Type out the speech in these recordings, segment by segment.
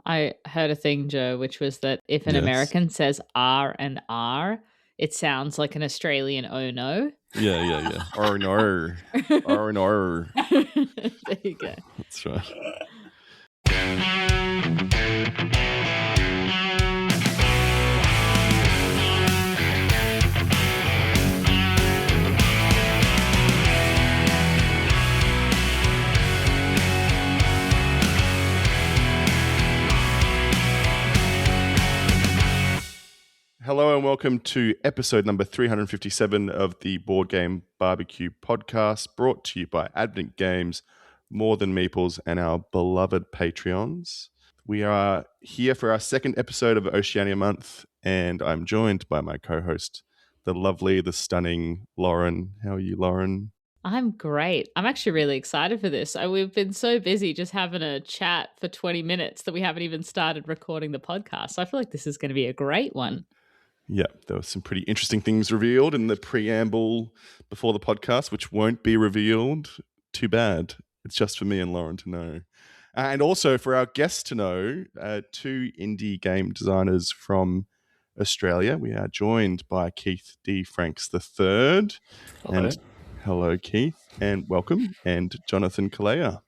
I heard a thing, Joe, which was that if an Yes. American says R and R, it sounds like an Australian oh no. Yeah. Oh no. Oh no. There you go. That's right. Hello and welcome to episode number 357 of the Board Game Barbecue podcast, brought to you by Advent Games, More Than Meeples, and our beloved Patreons. We are here for our second episode of Oceania Month, and I'm joined by my co-host, the lovely, the stunning Lauren. How are you, Lauren? I'm great. I'm actually really excited for this. We've been so busy just having a chat for 20 minutes that we haven't even started recording the podcast. So I feel like this is going to be a great one. Yeah, there were some pretty interesting things revealed in the preamble before the podcast, which won't be revealed. Too bad. It's just for me and Lauren to know. And also for our guests to know, two indie game designers from Australia. We are joined by Keith D. Franks III. Hello. And hello, Keith, and welcome. And Jonathan Calleja.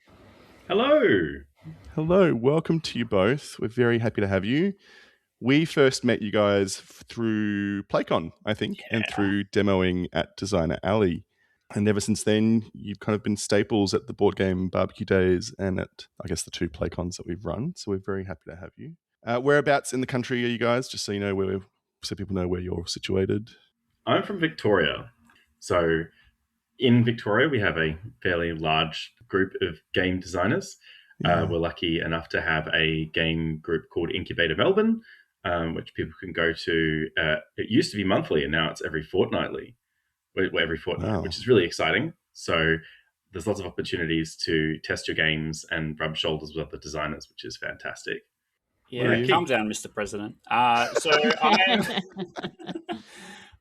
Hello. Hello, welcome to you both. We're very happy to have you. We first met you guys through PlayCon, I think, and through demoing at Designer Alley. And ever since then, you've kind of been staples at the Board Game Barbecue Days and at, I guess, the two PlayCons that we've run. So we're very happy to have you. Whereabouts in the country are you guys? Just so you know so people know where you're situated. I'm from Victoria. So in Victoria, we have a fairly large group of game designers. Yeah. We're lucky enough to have a game group called Incubator Melbourne, which people can go to. It used to be monthly, and now it's every fortnight, Wow. which is really exciting. So there's lots of opportunities to test your games and rub shoulders with other designers, which is fantastic. Yeah, calm down, Mr. President.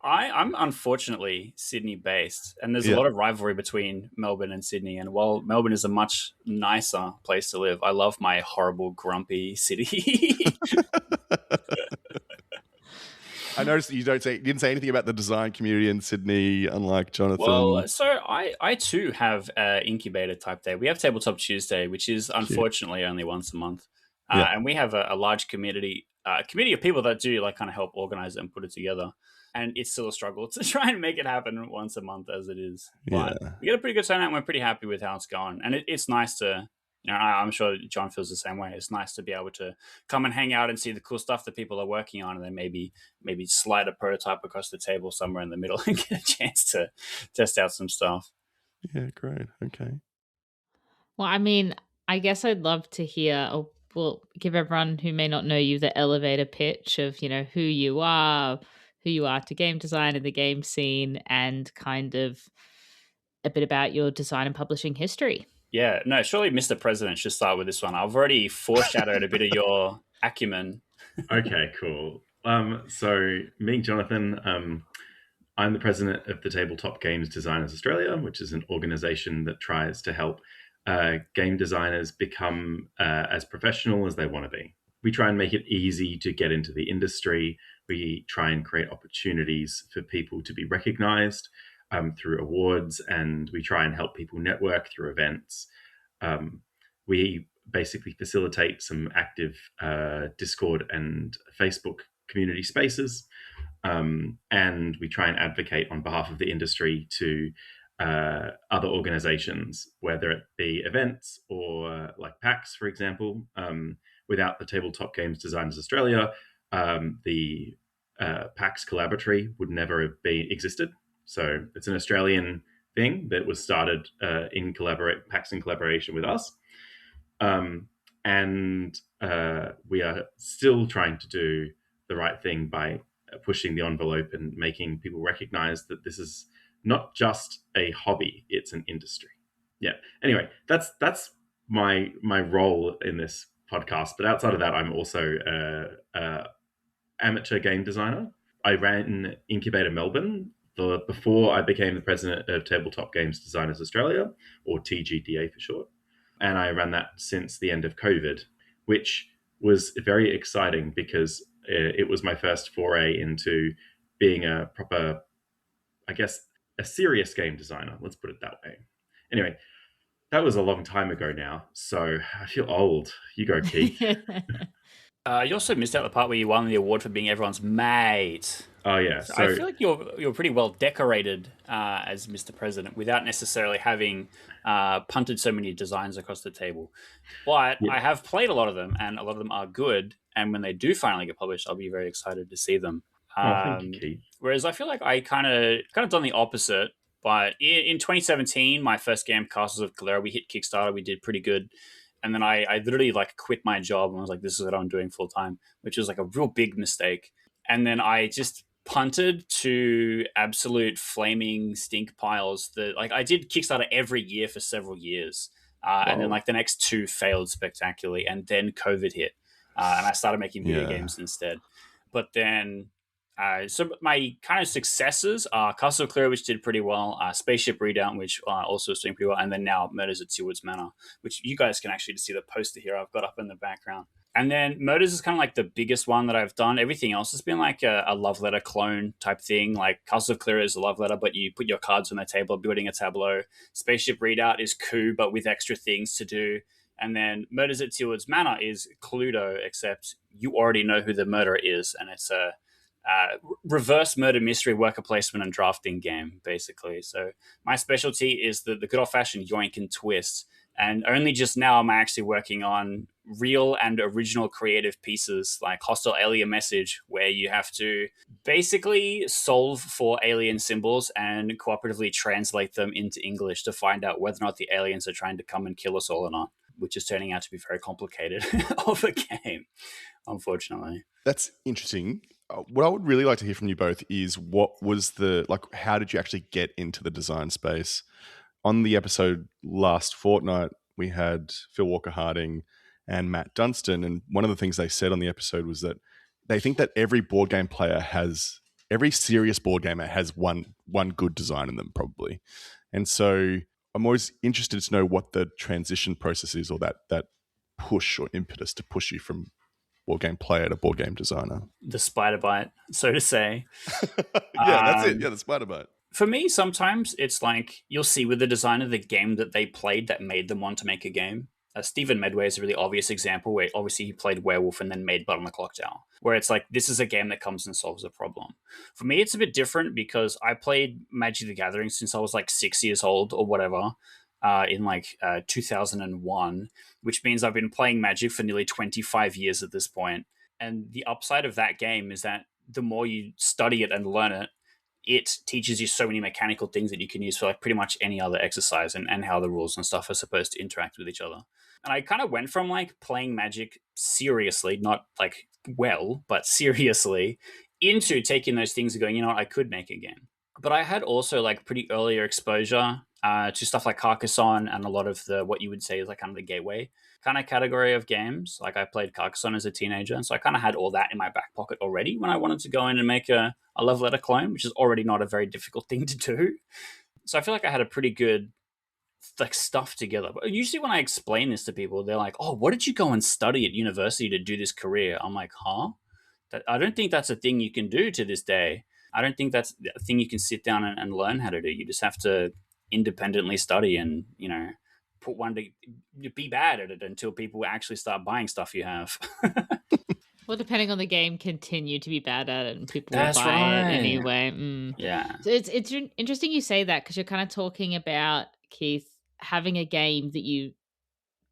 I'm unfortunately Sydney-based, and there's a lot of rivalry between Melbourne and Sydney. And while Melbourne is a much nicer place to live, I love my horrible, grumpy city. I noticed that you didn't say anything about the design community in Sydney, unlike Jonathan. Well, so I too have an incubator type day. We have Tabletop Tuesday, which is unfortunately only once a month. And we have a large community of people that do kind of help organize it and put it together. And it's still a struggle to try and make it happen once a month as it is. But we get a pretty good turnout and we're pretty happy with how it's going. And it's nice to, I'm sure John feels the same way. It's nice to be able to come and hang out and see the cool stuff that people are working on, and then maybe slide a prototype across the table somewhere in the middle and get a chance to test out some stuff. Yeah, great. Okay. Well, I mean, I guess I'd love to hear, we'll give everyone who may not know you the elevator pitch of, who you are to game design and the game scene, and kind of a bit about your design and publishing history. Yeah, no, surely Mr. President should start with this one. I've already foreshadowed a bit of your acumen. Okay, cool. So me, Jonathan, I'm the president of the Tabletop Games Designers Australia, which is an organization that tries to help game designers become as professional as they want to be. We try and make it easy to get into the industry. We try and create opportunities for people to be recognized through awards, and we try and help people network through events. We basically facilitate some active Discord and Facebook community spaces, and we try and advocate on behalf of the industry to other organizations, whether it be events or like PAX, for example. Without the Tabletop Games Designers Australia, the PAX Collaboratory would never have existed. So it's an Australian thing that was started PAX in collaboration with us. And we are still trying to do the right thing by pushing the envelope and making people recognize that this is not just a hobby, it's an industry. Yeah. Anyway, that's my role in this podcast. But outside of that, I'm also an amateur game designer. I ran Incubator Melbourne before I became the president of Tabletop Games Designers Australia, or TGDA for short. And I ran that since the end of COVID, which was very exciting because it was my first foray into being a proper, I guess, a serious game designer. Let's put it that way. Anyway, that was a long time ago now, so I feel old. You go, Keith. You also missed out the part where you won the award for being everyone's mate. Oh yeah, so I feel like you're pretty well decorated as Mr. President without necessarily having punted so many designs across the table. But yeah. I have played a lot of them, and a lot of them are good. And when they do finally get published, I'll be very excited to see them. Thank you, Keith. Whereas I feel like I kind of done the opposite. But in 2017, my first game, Castles of Calleja, we hit Kickstarter. We did pretty good. And then I literally like quit my job and was like, this is what I'm doing full time, which was like a real big mistake. And then I just punted to absolute flaming stink piles that like I did Kickstarter every year for several years. And then like the next two failed spectacularly. And then COVID hit. And I started making video games instead. But then so my kind of successes are Castle of Calleja, which did pretty well, Spaceship Redoubt, which also is doing pretty well, and then now Murders at Seawoods Manor, which you guys can actually see the poster here I've got up in the background. And then Murders is kind of like the biggest one that I've done. Everything else has been like a love letter clone type thing. Like Castle of Calleja is a love letter, but you put your cards on the table, building a tableau. Spaceship Redoubt is Coup, but with extra things to do. And then Murders at Seawoods Manor is Cluedo, except you already know who the murderer is, and it's a reverse murder mystery worker placement and drafting game, basically. So my specialty is the good old-fashioned yoink and twist. And only just now am I actually working on real and original creative pieces like Hostile Alien Message, where you have to basically solve for alien symbols and cooperatively translate them into English to find out whether or not the aliens are trying to come and kill us all or not, which is turning out to be very complicated of a game, unfortunately. That's interesting. What I would really like to hear from you both is what was how did you actually get into the design space? On the episode last fortnight, we had Phil Walker Harding and Matt Dunstan, and one of the things they said on the episode was that they think that every serious board gamer has one good design in them, probably. And so I'm always interested to know what the transition process is, or that push or impetus to push you from board game player to board game designer. The spider bite, so to say. That's it. Yeah, the spider bite. For me, sometimes it's like you'll see with the designer the game that they played that made them want to make a game. Stephen Medway is a really obvious example where obviously he played Werewolf and then made Blood on the Clock Tower, where it's like, this is a game that comes and solves a problem. For me, it's a bit different because I played Magic the Gathering since I was like 6 years old or whatever, in like 2001, which means I've been playing Magic for nearly 25 years at this point. And the upside of that game is that the more you study it and learn it, it teaches you so many mechanical things that you can use for like pretty much any other exercise and how the rules and stuff are supposed to interact with each other. And I kind of went from like playing Magic seriously, not like well, but seriously, into taking those things and going, you know what, I could make a game. But I had also like pretty earlier exposure to stuff like Carcassonne and a lot of the what you would say is like kind of the gateway kind of category of games. Like I played Carcassonne as a teenager, and so I kind of had all that in my back pocket already when I wanted to go in and make a love letter clone, which is already not a very difficult thing to do. So I feel like I had a pretty good like stuff together. But usually when I explain this to people, they're like, "Oh, what did you go and study at university to do this career?" I'm like, "Huh? I don't think that's a thing you can do to this day. I don't think that's a thing you can sit down and learn how to do. You just have to independently study and, you know, put one to be bad at it until people actually start buying stuff you have." Well, depending on the game, continue to be bad at it and people That's will buy right. it anyway. Yeah. So it's interesting you say that, because you're kind of talking about, Keith, having a game that you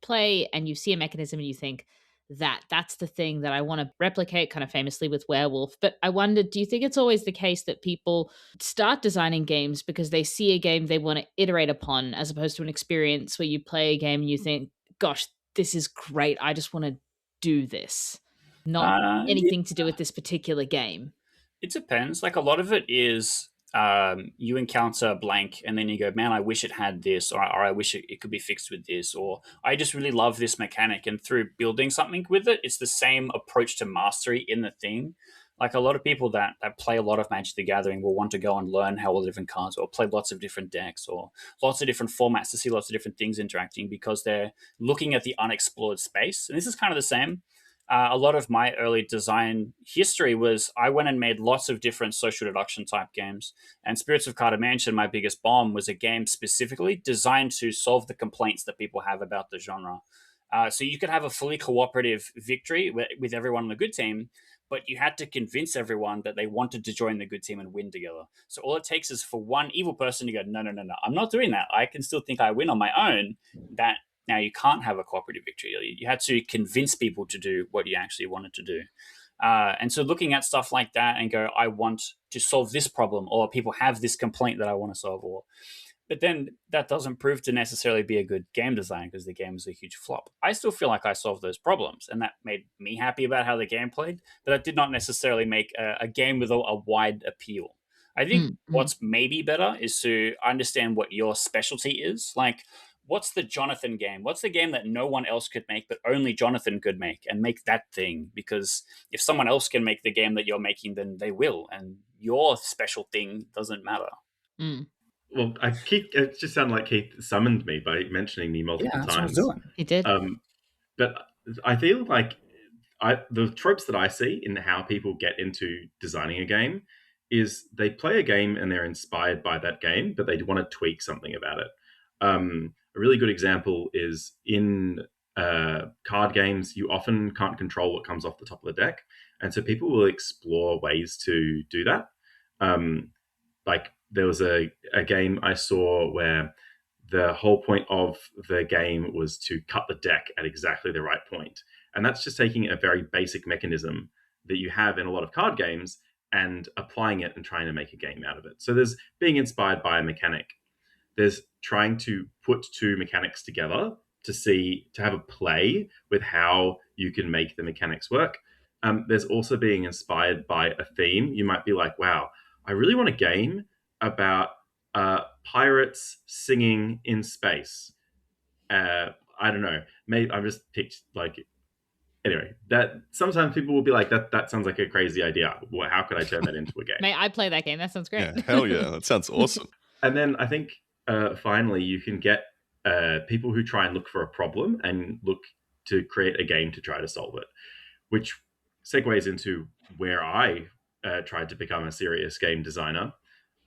play and you see a mechanism and you think that's the thing that I want to replicate, kind of famously with Werewolf. But I wondered, do you think it's always the case that people start designing games because they see a game they want to iterate upon, as opposed to an experience where you play a game and you think, gosh, this is great, I just want to do this? Not anything to do with this particular game. It depends. Like a lot of it is you encounter blank and then you go, man, I wish it had this, or I wish it could be fixed with this, or I just really love this mechanic. And through building something with it, it's the same approach to mastery in the thing. Like a lot of people that play a lot of Magic the Gathering will want to go and learn how all the different cards, or play lots of different decks, or lots of different formats to see lots of different things interacting, because they're looking at the unexplored space. And this is kind of the same. A lot of my early design history was I went and made lots of different social deduction type games. And Spirits of Carter Mansion, my biggest bomb, was a game specifically designed to solve the complaints that people have about the genre. So you could have a fully cooperative victory with everyone on the good team, but you had to convince everyone that they wanted to join the good team and win together. So all it takes is for one evil person to go, no, no, no, no, I'm not doing that. I can still think I win on my own. That now you can't have a cooperative victory. You had to convince people to do what you actually wanted to do. And so looking at stuff like that and go, I want to solve this problem, or people have this complaint that I want to solve, but then that doesn't prove to necessarily be a good game design because the game was a huge flop. I still feel like I solved those problems, and that made me happy about how the game played, but that did not necessarily make a game with a wide appeal. I think what's maybe better is to understand what your specialty is. Like, what's the Jonathan game? What's the game that no one else could make, but only Jonathan could make, and make that thing? Because if someone else can make the game that you're making, then they will, and your special thing doesn't matter. Well, it just sounded like Keith summoned me by mentioning me multiple times. He did. But I feel like the tropes that I see in how people get into designing a game is they play a game and they're inspired by that game, but they want to tweak something about it. A really good example is in card games, you often can't control what comes off the top of the deck. And so people will explore ways to do that. Like there was a game I saw where the whole point of the game was to cut the deck at exactly the right point. And that's just taking a very basic mechanism that you have in a lot of card games and applying it and trying to make a game out of it. So there's being inspired by a mechanic. There's trying to put two mechanics together to have a play with how you can make the mechanics work. There's also being inspired by a theme. You might be like, wow, I really want a game about pirates singing in space. I don't know. Maybe I'm just picked like anyway. That sometimes people will be like, that sounds like a crazy idea. Well, how could I turn that into a game? May I play that game? That sounds great. Yeah, hell yeah, that sounds awesome. And then I think finally you can get people who try and look for a problem and look to create a game to try to solve it, which segues into where I tried to become a serious game designer.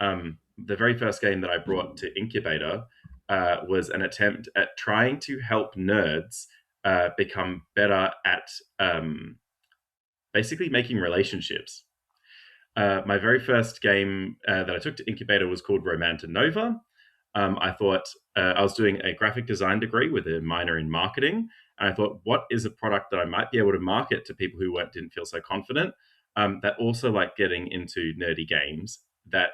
The very first game that I brought to Incubator was an attempt at trying to help nerds become better at basically making relationships. My very first game that I took to Incubator was called Romanta Nova. I thought I was doing a graphic design degree with a minor in marketing. And I thought, what is a product that I might be able to market to people who didn't feel so confident, that also like getting into nerdy games that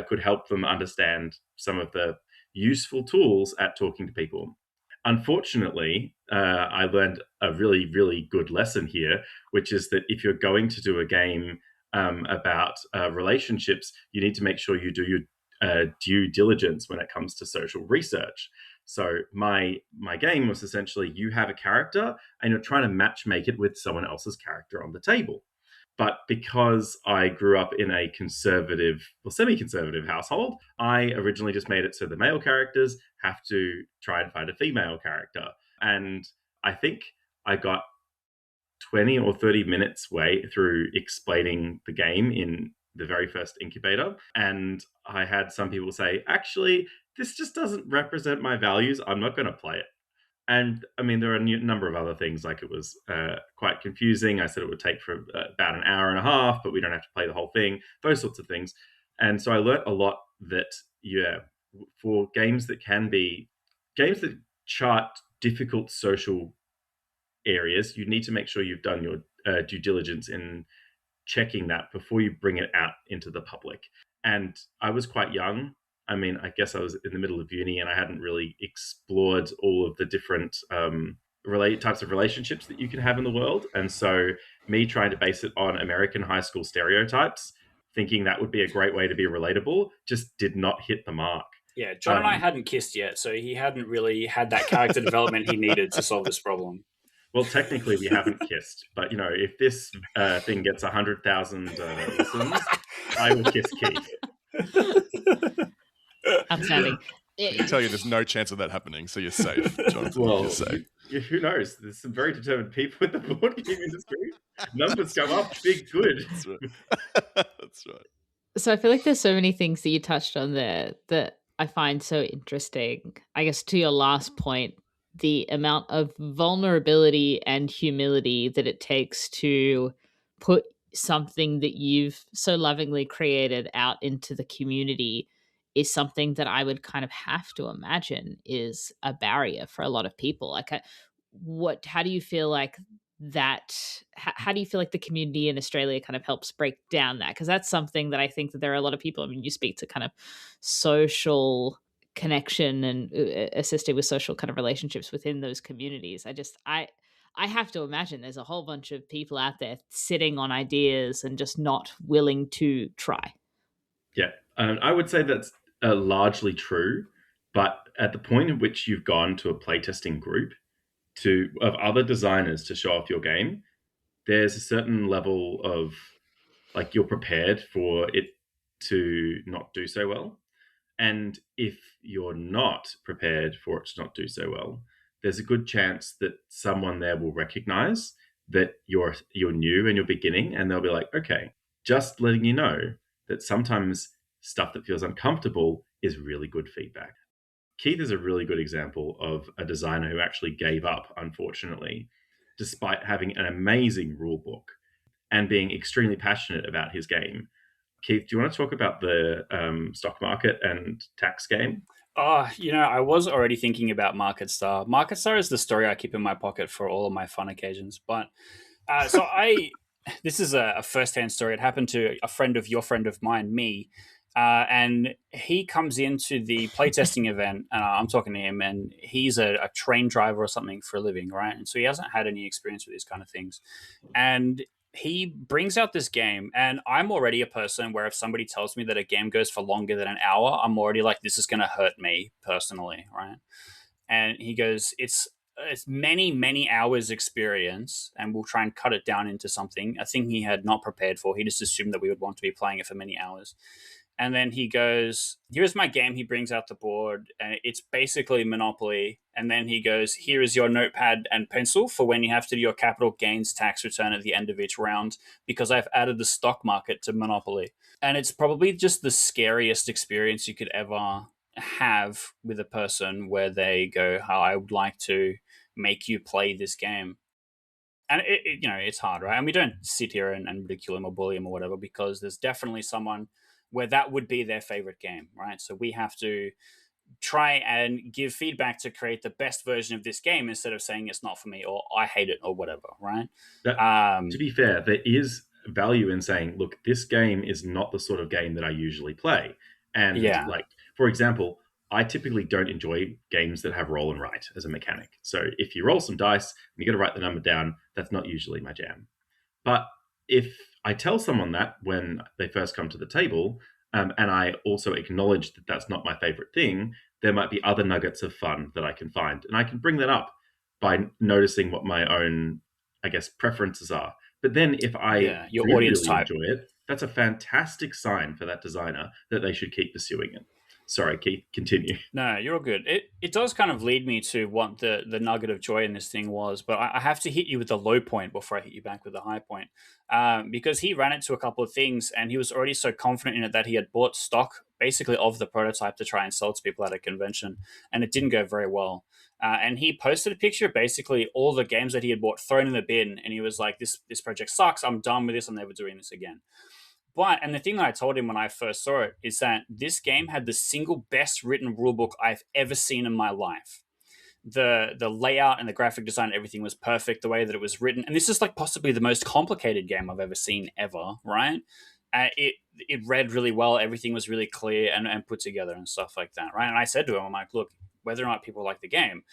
could help them understand some of the useful tools at talking to people. Unfortunately, I learned a really, really good lesson here, which is that if you're going to do a game about relationships, you need to make sure you do your due diligence when it comes to social research. So my game was essentially you have a character and you're trying to match make it with someone else's character on the table. But because I grew up in a conservative or semi-conservative household, I originally just made it so the male characters have to try and find a female character. And I think I got 20 or 30 minutes way through explaining the game in the very first Incubator. And I had some people say, actually, this just doesn't represent my values. I'm not going to play it. And I mean, there are a number of other things, like it was quite confusing. I said it would take for about an hour and a half, but we don't have to play the whole thing, those sorts of things. And so I learned a lot that, for games that chart difficult social areas, you need to make sure you've done your due diligence in checking that before you bring it out into the public. And I was quite young. I mean, I guess I was in the middle of uni and I hadn't really explored all of the different types of relationships that you can have in the world. And so me trying to base it on American high school stereotypes, thinking that would be a great way to be relatable, just did not hit the mark. Yeah, John and I hadn't kissed yet, so he hadn't really had that character development he needed to solve this problem. Well, technically, we haven't kissed, but if this thing gets 100,000 listens, I will kiss Keith. Outstanding. I can tell you there's no chance of that happening, so you're safe, Jonathan. Well, you're safe. Who knows? There's some very determined people in the board game industry. Numbers come up, big good. That's right. That's right. So I feel like there's so many things that you touched on there that I find so interesting. I guess to your last point, the amount of vulnerability and humility that it takes to put something that you've so lovingly created out into the community is something that I would kind of have to imagine is a barrier for a lot of people. Like, how do you feel like how do you feel like the community in Australia kind of helps break down that? Because that's something that I think that there are a lot of people, I mean, you speak to kind of social connection and assisting with social kind of relationships within those communities. I have to imagine there's a whole bunch of people out there sitting on ideas and just not willing to try. Yeah, I would say that's largely true. But at the point at which you've gone to a playtesting group of other designers to show off your game, there's a certain level of like you're prepared for it to not do so well. And if you're not prepared for it to not do so well, there's a good chance that someone there will recognize that you're new and you're beginning, and they'll be like, okay, just letting you know that sometimes stuff that feels uncomfortable is really good feedback. Keith is a really good example of a designer who actually gave up, unfortunately, despite having an amazing rule book and being extremely passionate about his game. Keith, do you want to talk about the stock market and tax game? Oh, I was already thinking about Market Star. Market Star is the story I keep in my pocket for all of my fun occasions. But this is a first-hand story. It happened to a friend of your friend of mine, me. And he comes into the playtesting event, and I'm talking to him, and he's a train driver or something for a living, right? And so he hasn't had any experience with these kind of things. And he brings out this game, and I'm already a person where if somebody tells me that a game goes for longer than an hour, I'm already like, this is going to hurt me personally, right? And he goes, it's many hours experience, and we'll try and cut it down into something. A thing he had not prepared for. He just assumed that we would want to be playing it for many hours. And then he goes, here's my game. He brings out the board, and it's basically Monopoly. And then he goes, here is your notepad and pencil for when you have to do your capital gains tax return at the end of each round, because I've added the stock market to Monopoly. And it's probably just the scariest experience you could ever have with a person where they go, oh, I would like to make you play this game. And it's hard, right? And we don't sit here and ridicule him or bully him or whatever, because there's definitely someone where that would be their favorite game, right? So we have to try and give feedback to create the best version of this game instead of saying it's not for me or I hate it or whatever, right? To be fair, there is value in saying, look, this game is not the sort of game that I usually play. And like, for example, I typically don't enjoy games that have roll and write as a mechanic. So if you roll some dice and you got to write the number down, that's not usually my jam. But if I tell someone that when they first come to the table, and I also acknowledge that that's not my favorite thing, there might be other nuggets of fun that I can find. And I can bring that up by noticing what my own, I guess, preferences are. But then if I your really, audience really type enjoy it, that's a fantastic sign for that designer that they should keep pursuing it. Sorry, Keith, continue. No, you're all good. It does kind of lead me to what the nugget of joy in this thing was, but I have to hit you with the low point before I hit you back with the high point. Because he ran into a couple of things, and he was already so confident in it that he had bought stock basically of the prototype to try and sell to people at a convention, and it didn't go very well. And he posted a picture of basically all the games that he had bought thrown in the bin, and he was like, this project sucks, I'm done with this, I'm never doing this again. And the thing that I told him when I first saw it is that this game had the single best written rulebook I've ever seen in my life. The layout and the graphic design and everything was perfect, the way that it was written. And this is like possibly the most complicated game I've ever seen ever, right? It read really well. Everything was really clear and put together and stuff like that, right? And I said to him, I'm like, look, whether or not people like the game,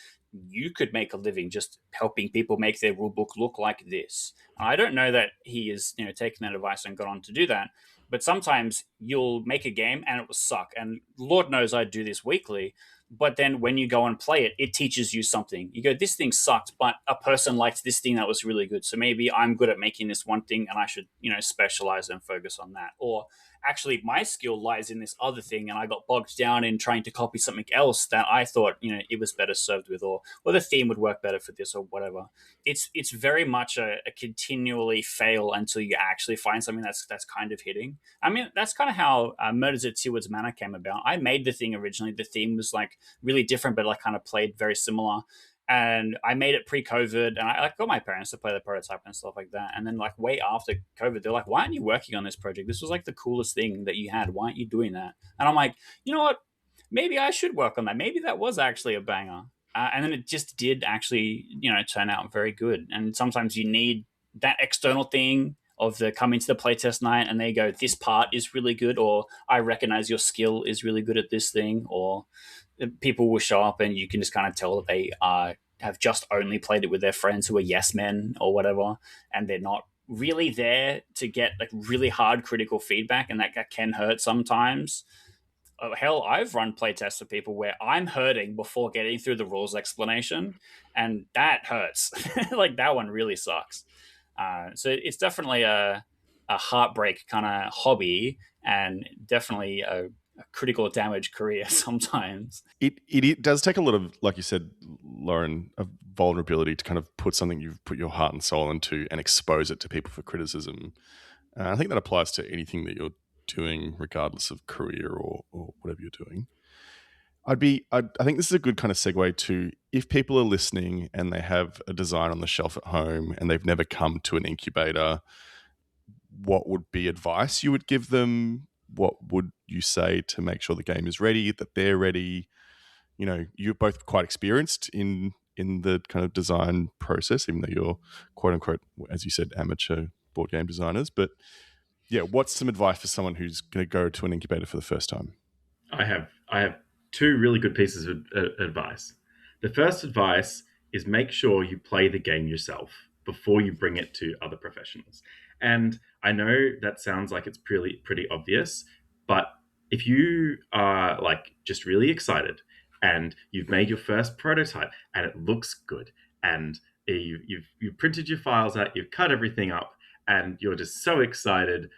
you could make a living just helping people make their rulebook look like this. I don't know that he is, taking that advice and got on to do that. But sometimes you'll make a game and it will suck. And Lord knows I do this weekly. But then when you go and play it, it teaches you something. You go, this thing sucked, but a person liked this thing that was really good. So maybe I'm good at making this one thing and I should, specialize and focus on that. Or actually my skill lies in this other thing, and I got bogged down in trying to copy something else that I thought, it was better served with, or the theme would work better for this or whatever. It's very much a continually fail until you actually find something that's kind of hitting. I mean, that's kind of how Murders at Seaward's Manor came about. I made the thing originally. The theme was like really different, but like kind of played very similar. And I made it pre-COVID, and I got my parents to play the prototype and stuff like that. And then like way after COVID, they're like, "Why aren't you working on this project? This was like the coolest thing that you had. Why aren't you doing that?" And I'm like, you know what? Maybe I should work on that. Maybe that was actually a banger. And then it just did actually, turn out very good. And sometimes you need that external thing of the coming to the playtest night and they go, "This part is really good," or "I recognize your skill is really good at this thing," or people will show up and you can just kind of tell that they have just only played it with their friends who are yes men or whatever, and they're not really there to get like really hard critical feedback, and that can hurt sometimes. Hell, I've run playtests for people where I'm hurting before getting through the rules explanation, and that hurts. Like that one really sucks. So it's definitely a heartbreak kind of hobby, and definitely a critical damage career sometimes. It does take a lot of, like you said, Lauren, of vulnerability to kind of put something you've put your heart and soul into and expose it to people for criticism. I think that applies to anything that you're doing, regardless of career or whatever you're doing. I think this is a good kind of segue to, if people are listening and they have a design on the shelf at home and they've never come to an incubator, what would be advice you would give them? What would you say to make sure the game is ready, that they're ready? You're both quite experienced in the kind of design process, even though you're quote unquote, as you said, amateur board game designers. But yeah, what's some advice for someone who's going to go to an incubator for the first time? I have two really good pieces of advice. The first advice is make sure you play the game yourself before you bring it to other professionals. And I know that sounds like it's pretty obvious, but if you are like just really excited and you've made your first prototype and it looks good, and you've printed your files out, you've cut everything up, and you're just so excited,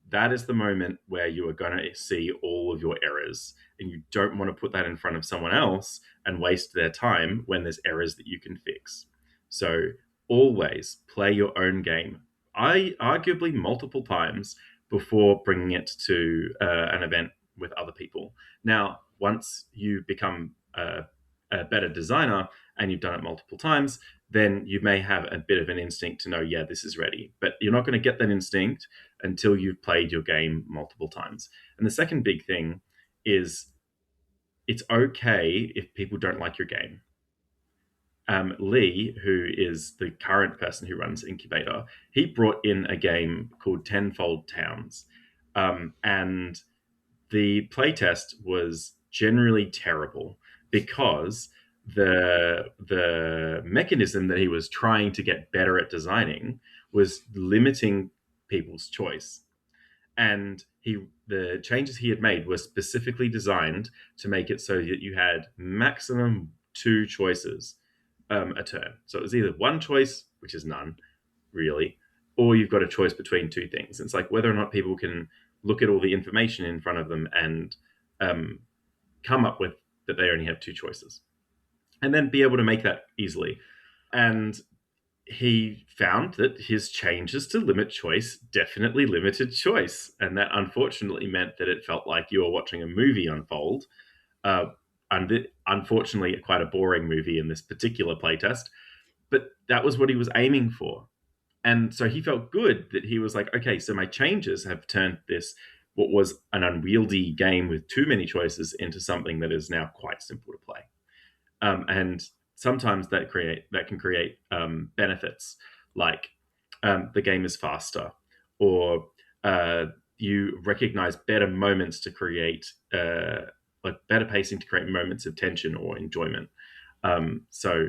that is the moment where you are going to see all of your errors. And you don't want to put that in front of someone else and waste their time when there's errors that you can fix. So always play your own game, arguably multiple times, before bringing it to an event with other people. Now, once you become a better designer and you've done it multiple times, then you may have a bit of an instinct to know, yeah, this is ready. But you're not going to get that instinct until you've played your game multiple times. And the second big thing is, it's okay if people don't like your game. Lee, who is the current person who runs Incubator, he brought in a game called Tenfold Towns. And the playtest was generally terrible because the mechanism that he was trying to get better at designing was limiting people's choice. And the changes he had made were specifically designed to make it so that you had maximum 2 choices a turn. So it was either one choice, which is none, really, or you've got a choice between 2 things. It's like whether or not people can look at all the information in front of them and come up with that they only have 2 choices, and then be able to make that easily. And he found that his changes to limit choice definitely limited choice. And that unfortunately meant that it felt like you were watching a movie unfold. And unfortunately, quite a boring movie in this particular playtest. But that was what he was aiming for. And so he felt good that he was like, okay, so my changes have turned this, what was an unwieldy game with too many choices, into something that is now quite simple to play. And sometimes that can create benefits, like the game is faster, or you recognize better moments to create, like better pacing to create moments of tension or enjoyment. So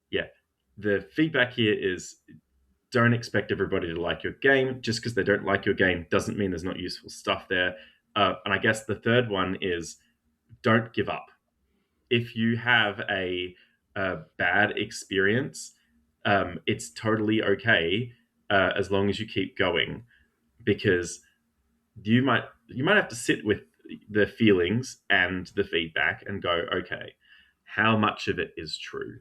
yeah, the feedback here is, don't expect everybody to like your game. Just because they don't like your game doesn't mean there's not useful stuff there. And I guess the third one is, don't give up. If you have a bad experience, it's totally okay as long as you keep going, because you might sit with the feelings and the feedback and go, okay, how much of it is true?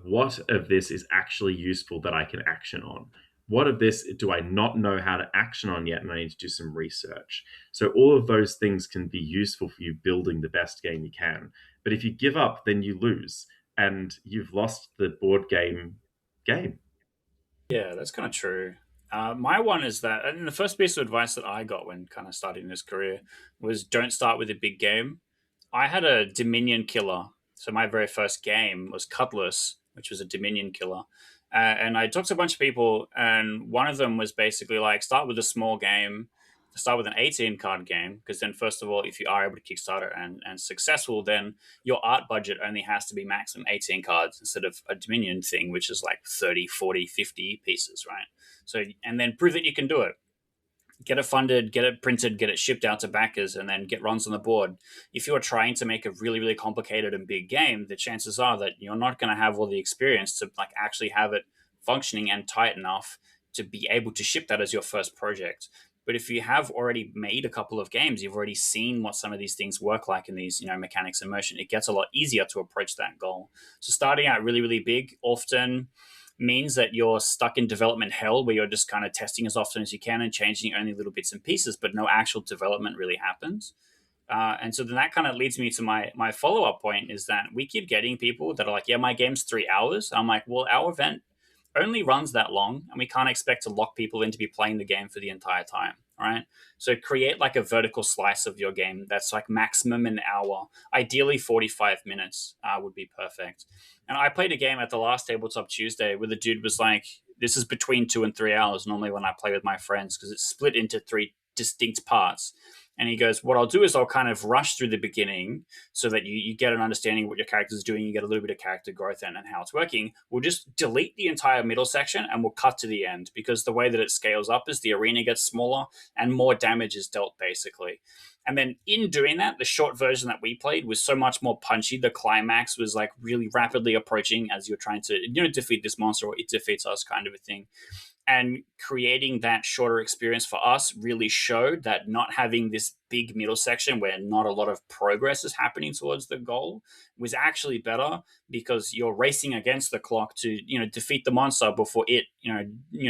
What of this is actually useful that I can action on? What of this do I not know how to action on yet, and I need to do some research? So all of those things can be useful for you building the best game you can. But if you give up, then you lose, and you've lost the board game. Yeah, that's kind of true. My one is that, and the first piece of advice that I got when kind of starting this career was don't start with a big game. I had a Dominion killer. So my very first game was Cutlass, which was a Dominion killer. And I talked to a bunch of people, and one of them was basically like, start with a small game, start with an 18 card game, because then, first of all, if you are able to Kickstarter and successful, then your art budget only has to be maximum 18 cards instead of a Dominion thing, which is like 30, 40, 50 pieces, right? So, and then prove that you can do it. Get it funded, get it printed, get it shipped out to backers, and then get runs on the board. If you're trying to make a really, really complicated and big game, the chances are that you're not going to have all the experience to like actually have it functioning and tight enough to be able to ship that as your first project. But if you have already made a couple of games, you've already seen what some of these things work like in these, mechanics in motion, it gets a lot easier to approach that goal. So starting out really, really big often means that you're stuck in development hell where you're just kind of testing as often as you can and changing only little bits and pieces, but no actual development really happens. And so then that kind of leads me to my follow-up point is that we keep getting people that are like, yeah, my game's 3 hours. I'm like, well, our event only runs that long, and we can't expect to lock people in to be playing the game for the entire time, right? So create like a vertical slice of your game that's like maximum an hour, ideally 45 minutes would be perfect. And I played a game at the last Tabletop Tuesday where the dude was like, this is between 2 and 3 hours normally when I play with my friends because it's split into 3 distinct parts. And he goes, what I'll do is I'll kind of rush through the beginning so that you get an understanding of what your character's doing. You get a little bit of character growth and how it's working. We'll just delete the entire middle section and we'll cut to the end because the way that it scales up is the arena gets smaller and more damage is dealt, basically. And then in doing that, the short version that we played was so much more punchy. The climax was like really rapidly approaching as you're trying to, defeat this monster or it defeats us kind of a thing. And creating that shorter experience for us really showed that not having this big middle section where not a lot of progress is happening towards the goal was actually better because you're racing against the clock to, defeat the monster before it,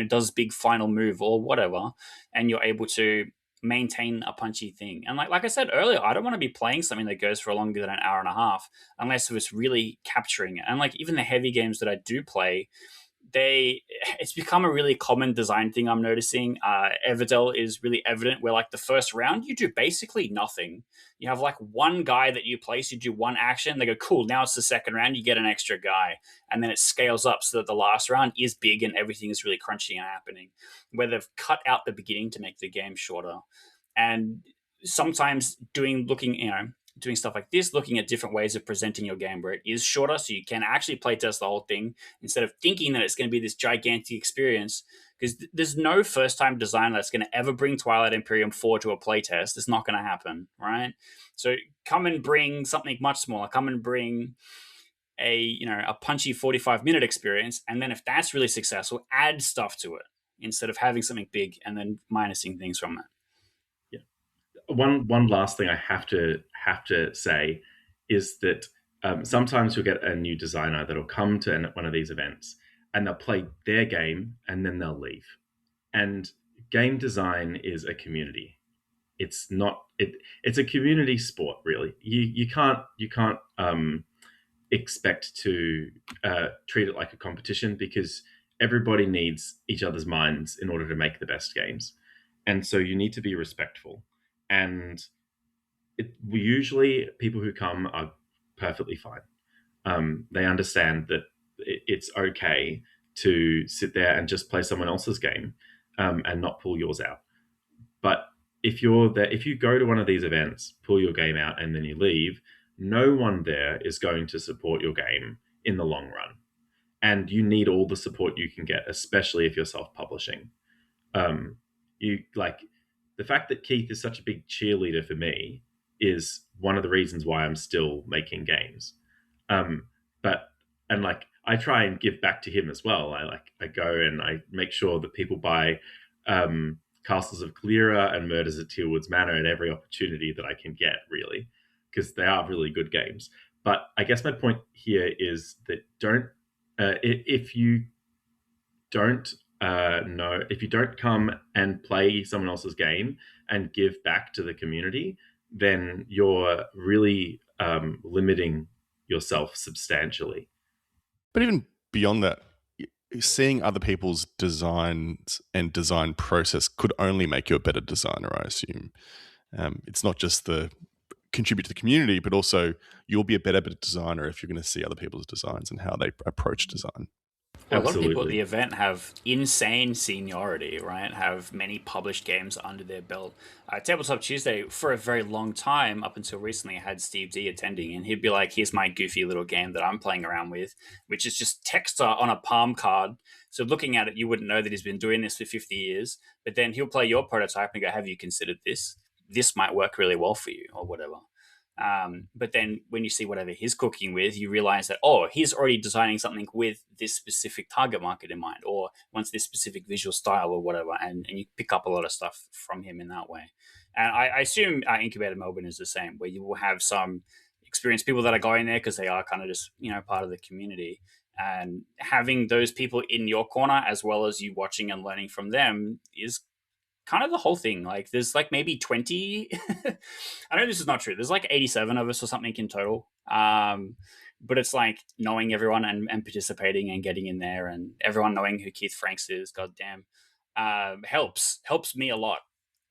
does big final move or whatever. And you're able to maintain a punchy thing. And like I said earlier, I don't want to be playing something that goes for longer than an hour and a half unless it's really capturing it. And like even the heavy games that I do play, it's become a really common design thing I'm noticing. Everdell is really evident where like the first round you do basically nothing. You have like one guy that you place, you do one action, they go, cool, now it's the second round, you get an extra guy. And then it scales up so that the last round is big and everything is really crunchy and happening. Where they've cut out the beginning to make the game shorter. And sometimes doing stuff like this, looking at different ways of presenting your game where it is shorter so you can actually playtest the whole thing instead of thinking that it's going to be this gigantic experience, because there's no first-time designer that's going to ever bring Twilight Imperium 4 to a playtest. It's not going to happen, right? So come and bring something much smaller. Come and bring a punchy 45-minute experience, and then if that's really successful, add stuff to it instead of having something big and then minusing things from it. One last thing I have to say is that sometimes you'll get a new designer that'll come to one of these events and they'll play their game and then they'll leave. And game design is a community. It's not it's a community sport, really. You can't expect to treat it like a competition because everybody needs each other's minds in order to make the best games. And so you need to be respectful. And usually people who come are perfectly fine. They understand that it's okay to sit there and just play someone else's game and not pull yours out. But if you go to one of these events, pull your game out, and then you leave, no one there is going to support your game in the long run. And you need all the support you can get, especially if you're self-publishing. The fact that Keith is such a big cheerleader for me is one of the reasons why I'm still making games. I try and give back to him as well. I go and I make sure that people buy Castles of Calleja and Murders at Tealwood's Manor at every opportunity that I can get, really, because they are really good games. But I guess my point here is that if you don't know, if you don't come and play someone else's game and give back to the community, then you're really limiting yourself substantially. But even beyond that, seeing other people's designs and design process could only make you a better designer, I assume. It's not just the contribute to the community, but also you'll be a better designer if you're going to see other people's designs and how they approach design. Well, a lot of people at the event have insane seniority, right? Have many published games under their belt. Tabletop Tuesday, for a very long time, up until recently, had Steve D attending, and he'd be like, here's my goofy little game that I'm playing around with, which is just text on a palm card. So looking at it, you wouldn't know that he's been doing this for 50 years, but then he'll play your prototype and go, have you considered this? This might work really well for you, or whatever. But then when you see whatever he's cooking with, you realize that, oh, he's already designing something with this specific target market in mind, or wants this specific visual style or whatever. And you pick up a lot of stuff from him in that way. And I assume Incubator Melbourne is the same, where you will have some experienced people that are going there because they are kind of just, part of the community. And having those people in your corner, as well as you watching and learning from them, is kind of the whole thing. Like there's like maybe 20 I know this is not true, there's like 87 of us or something in total, but it's like knowing everyone and participating and getting in there, and everyone knowing who Keith Franks is, goddamn, helps me a lot,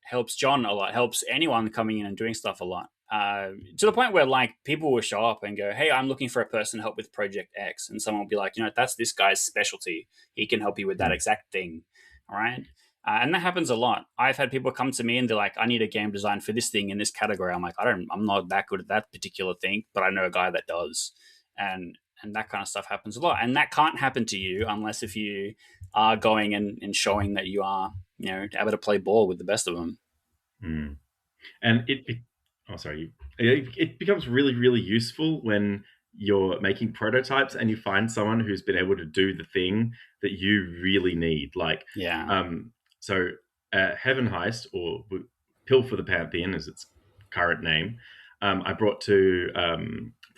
helps John a lot, helps anyone coming in and doing stuff a lot, to the point where like people will show up and go, hey, I'm looking for a person to help with project X, and someone will be like, that's this guy's specialty, he can help you with that exact thing. All right. And that happens a lot. I've had people come to me and they're like, I need a game design for this thing in this category. I'm like, I'm not that good at that particular thing, but I know a guy that does. And that kind of stuff happens a lot. And that can't happen to you unless if you are going and showing that you are, able to play ball with the best of them. Mm. And it becomes really, really useful when you're making prototypes and you find someone who's been able to do the thing that you really need. Like, so Heaven Heist, or Pill for the Pantheon is its current name, I brought to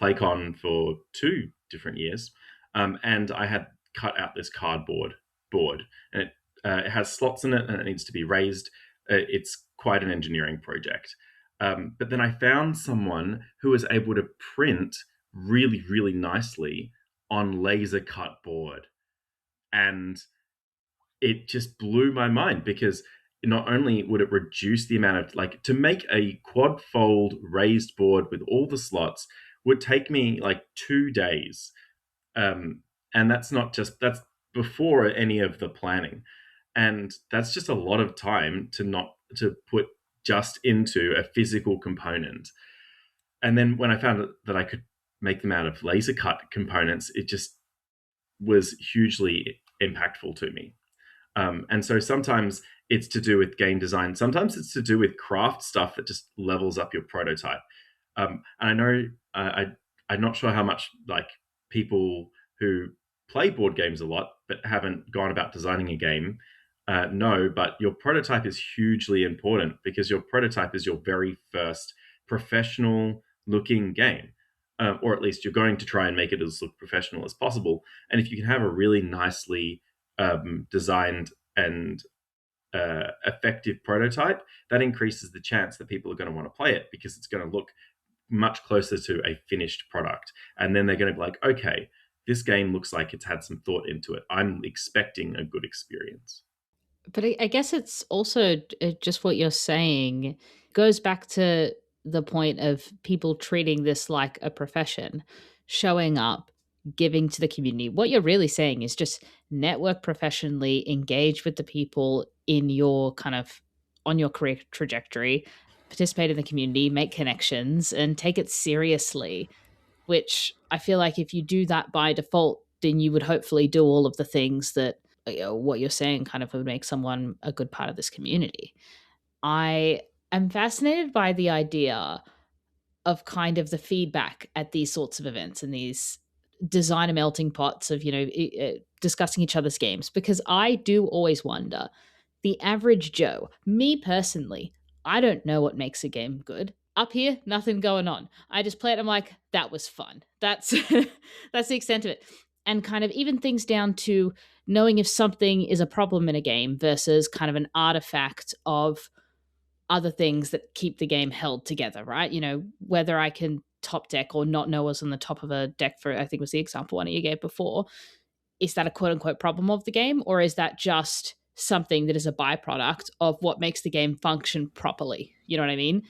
PlayCon for 2 different years, and I had cut out this cardboard board, and it has slots in it and it needs to be raised. It's quite an engineering project. But then I found someone who was able to print really, really nicely on laser cut board. And it just blew my mind, because not only would it reduce the amount of, like, to make a quad fold raised board with all the slots would take me like 2 days. And that's before any of the planning. And that's just a lot of time to put just into a physical component. And then when I found that I could make them out of laser cut components, it just was hugely impactful to me. And so sometimes it's to do with game design. Sometimes it's to do with craft stuff that just levels up your prototype. And I know I'm not sure how much like people who play board games a lot but haven't gone about designing a game know, but your prototype is hugely important, because your prototype is your very first professional looking game. Or at least you're going to try and make it as look professional as possible. And if you can have a really nicely designed and effective prototype, that increases the chance that people are going to want to play it, because it's going to look much closer to a finished product. And then they're going to be like, okay, this game looks like it's had some thought into it. I'm expecting a good experience. But I guess it's also just what you're saying goes back to the point of people treating this like a profession, showing up, giving to the community. What you're really saying is just network professionally, engage with the people in your kind of on your career trajectory, participate in the community, make connections, and take it seriously, which I feel like if you do that by default, then you would hopefully do all of the things that what you're saying kind of would make someone a good part of this community. I am fascinated by the idea of kind of the feedback at these sorts of events and these designer melting pots of, discussing each other's games, because I do always wonder, the average Joe, me personally, I don't know what makes a game good. Up here, nothing going on. I just play it. I'm like, that was fun. That's that's the extent of it. And kind of even things down to knowing if something is a problem in a game versus kind of an artifact of other things that keep the game held together, right? You know, whether I can top deck or not know what's on the top of a deck, for I think was the example one of you gave before. Is that a quote unquote problem of the game, or is that just something that is a byproduct of what makes the game function properly? You know what I mean?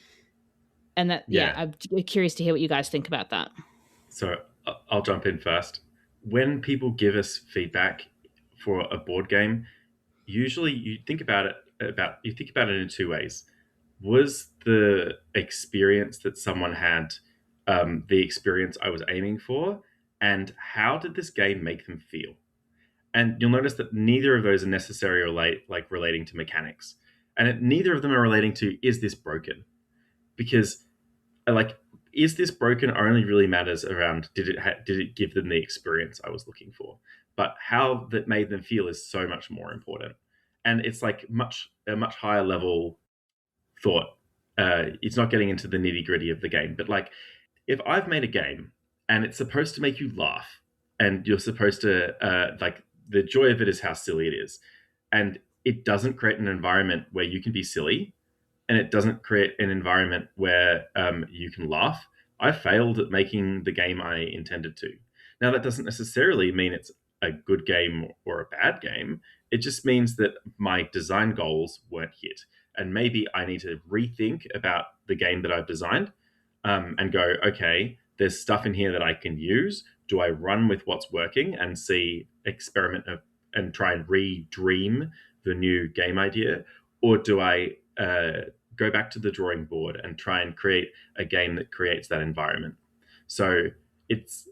And that, yeah, I'm curious to hear what you guys think about that. So I'll jump in first. When people give us feedback for a board game, usually you think about it in two ways. Was the experience that someone had the experience I was aiming for, and how did this game make them feel? And you'll notice that neither of those are necessarily relating to mechanics, and neither of them are relating to is this broken, because like is this broken only really matters around did it give them the experience I was looking for, but how that made them feel is so much more important, and it's like a much higher level thought. It's not getting into the nitty gritty of the game, but like if I've made a game and it's supposed to make you laugh, and you're supposed to like the joy of it is how silly it is, and it doesn't create an environment where you can be silly, and it doesn't create an environment where you can laugh, I failed at making the game I intended to. Now, that doesn't necessarily mean it's a good game or a bad game. It just means that my design goals weren't hit. And maybe I need to rethink about the game that I've designed and go, okay, there's stuff in here that I can use. Do I run with what's working and experiment and try and re-dream the new game idea? Or do I go back to the drawing board and try and create a game that creates that environment? So it's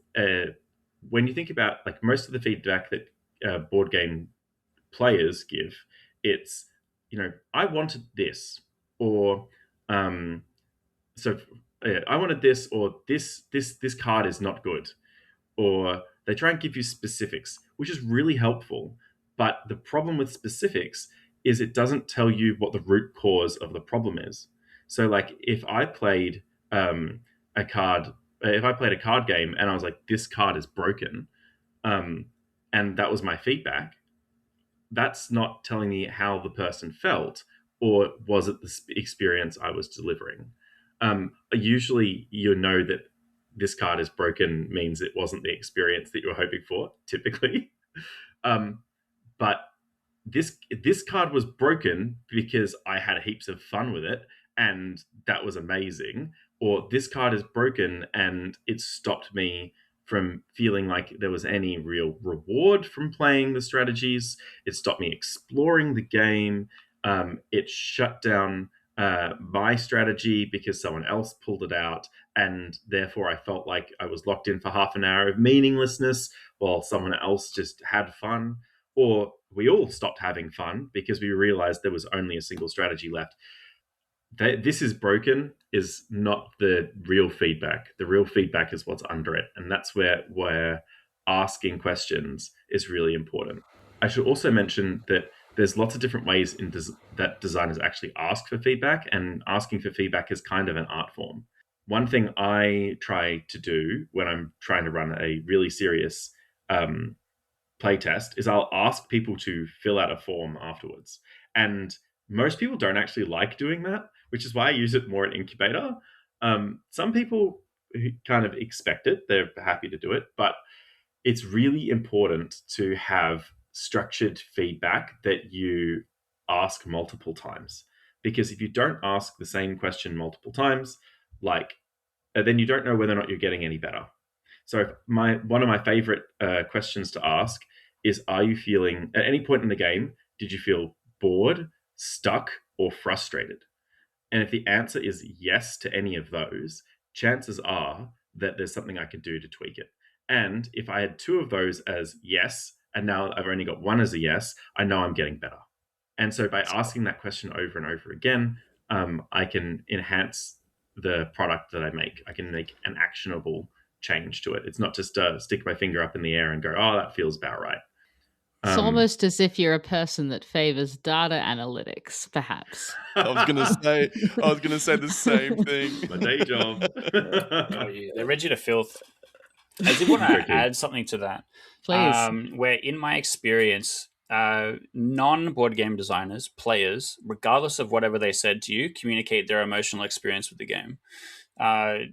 when you think about like most of the feedback that board game players give, it's, you know, I wanted this, or so I wanted this, or this card is not good, or they try and give you specifics, which is really helpful. But the problem with specifics is it doesn't tell you what the root cause of the problem is. So, like, if I played a card, if I played a card game and I was like, this card is broken, and that was my feedback, that's not telling me how the person felt, or was it the experience I was delivering. Usually, you know that this card is broken means it wasn't the experience that you were hoping for, typically. But this card was broken because I had heaps of fun with it, and that was amazing. Or this card is broken and it stopped me from feeling like there was any real reward from playing the strategies. It stopped me exploring the game. It shut down my strategy because someone else pulled it out, and therefore I felt like I was locked in for half an hour of meaninglessness while someone else just had fun. Or we all stopped having fun because we realized there was only a single strategy left. This is broken is not the real feedback. The real feedback is what's under it, and that's where asking questions is really important. I should also mention that there's lots of different ways that designers actually ask for feedback, and asking for feedback is kind of an art form. One thing I try to do when I'm trying to run a really serious playtest is I'll ask people to fill out a form afterwards. And most people don't actually like doing that, which is why I use it more in Incubator. Some people kind of expect it. They're happy to do it. But it's really important to have structured feedback that you ask multiple times. Because if you don't ask the same question multiple times, then you don't know whether or not you're getting any better. So one of my favorite questions to ask is, are you feeling, at any point in the game, did you feel bored, stuck, or frustrated? And if the answer is yes to any of those, chances are that there's something I can do to tweak it. And if I had two of those as yes, and now I've only got one as a yes, I know I'm getting better. And so by asking that question over and over again, I can enhance the product that I make. I can make an actionable change to it. It's not just stick my finger up in the air and go, oh, that feels about right. It's almost as if you're a person that favors data analytics, perhaps. I was gonna say the same thing. My day job. They read you to filth. I did want to Tricky. add something to that. Please. Where in my experience, non-board game designers, players, regardless of whatever they said to you, communicate their emotional experience with the game.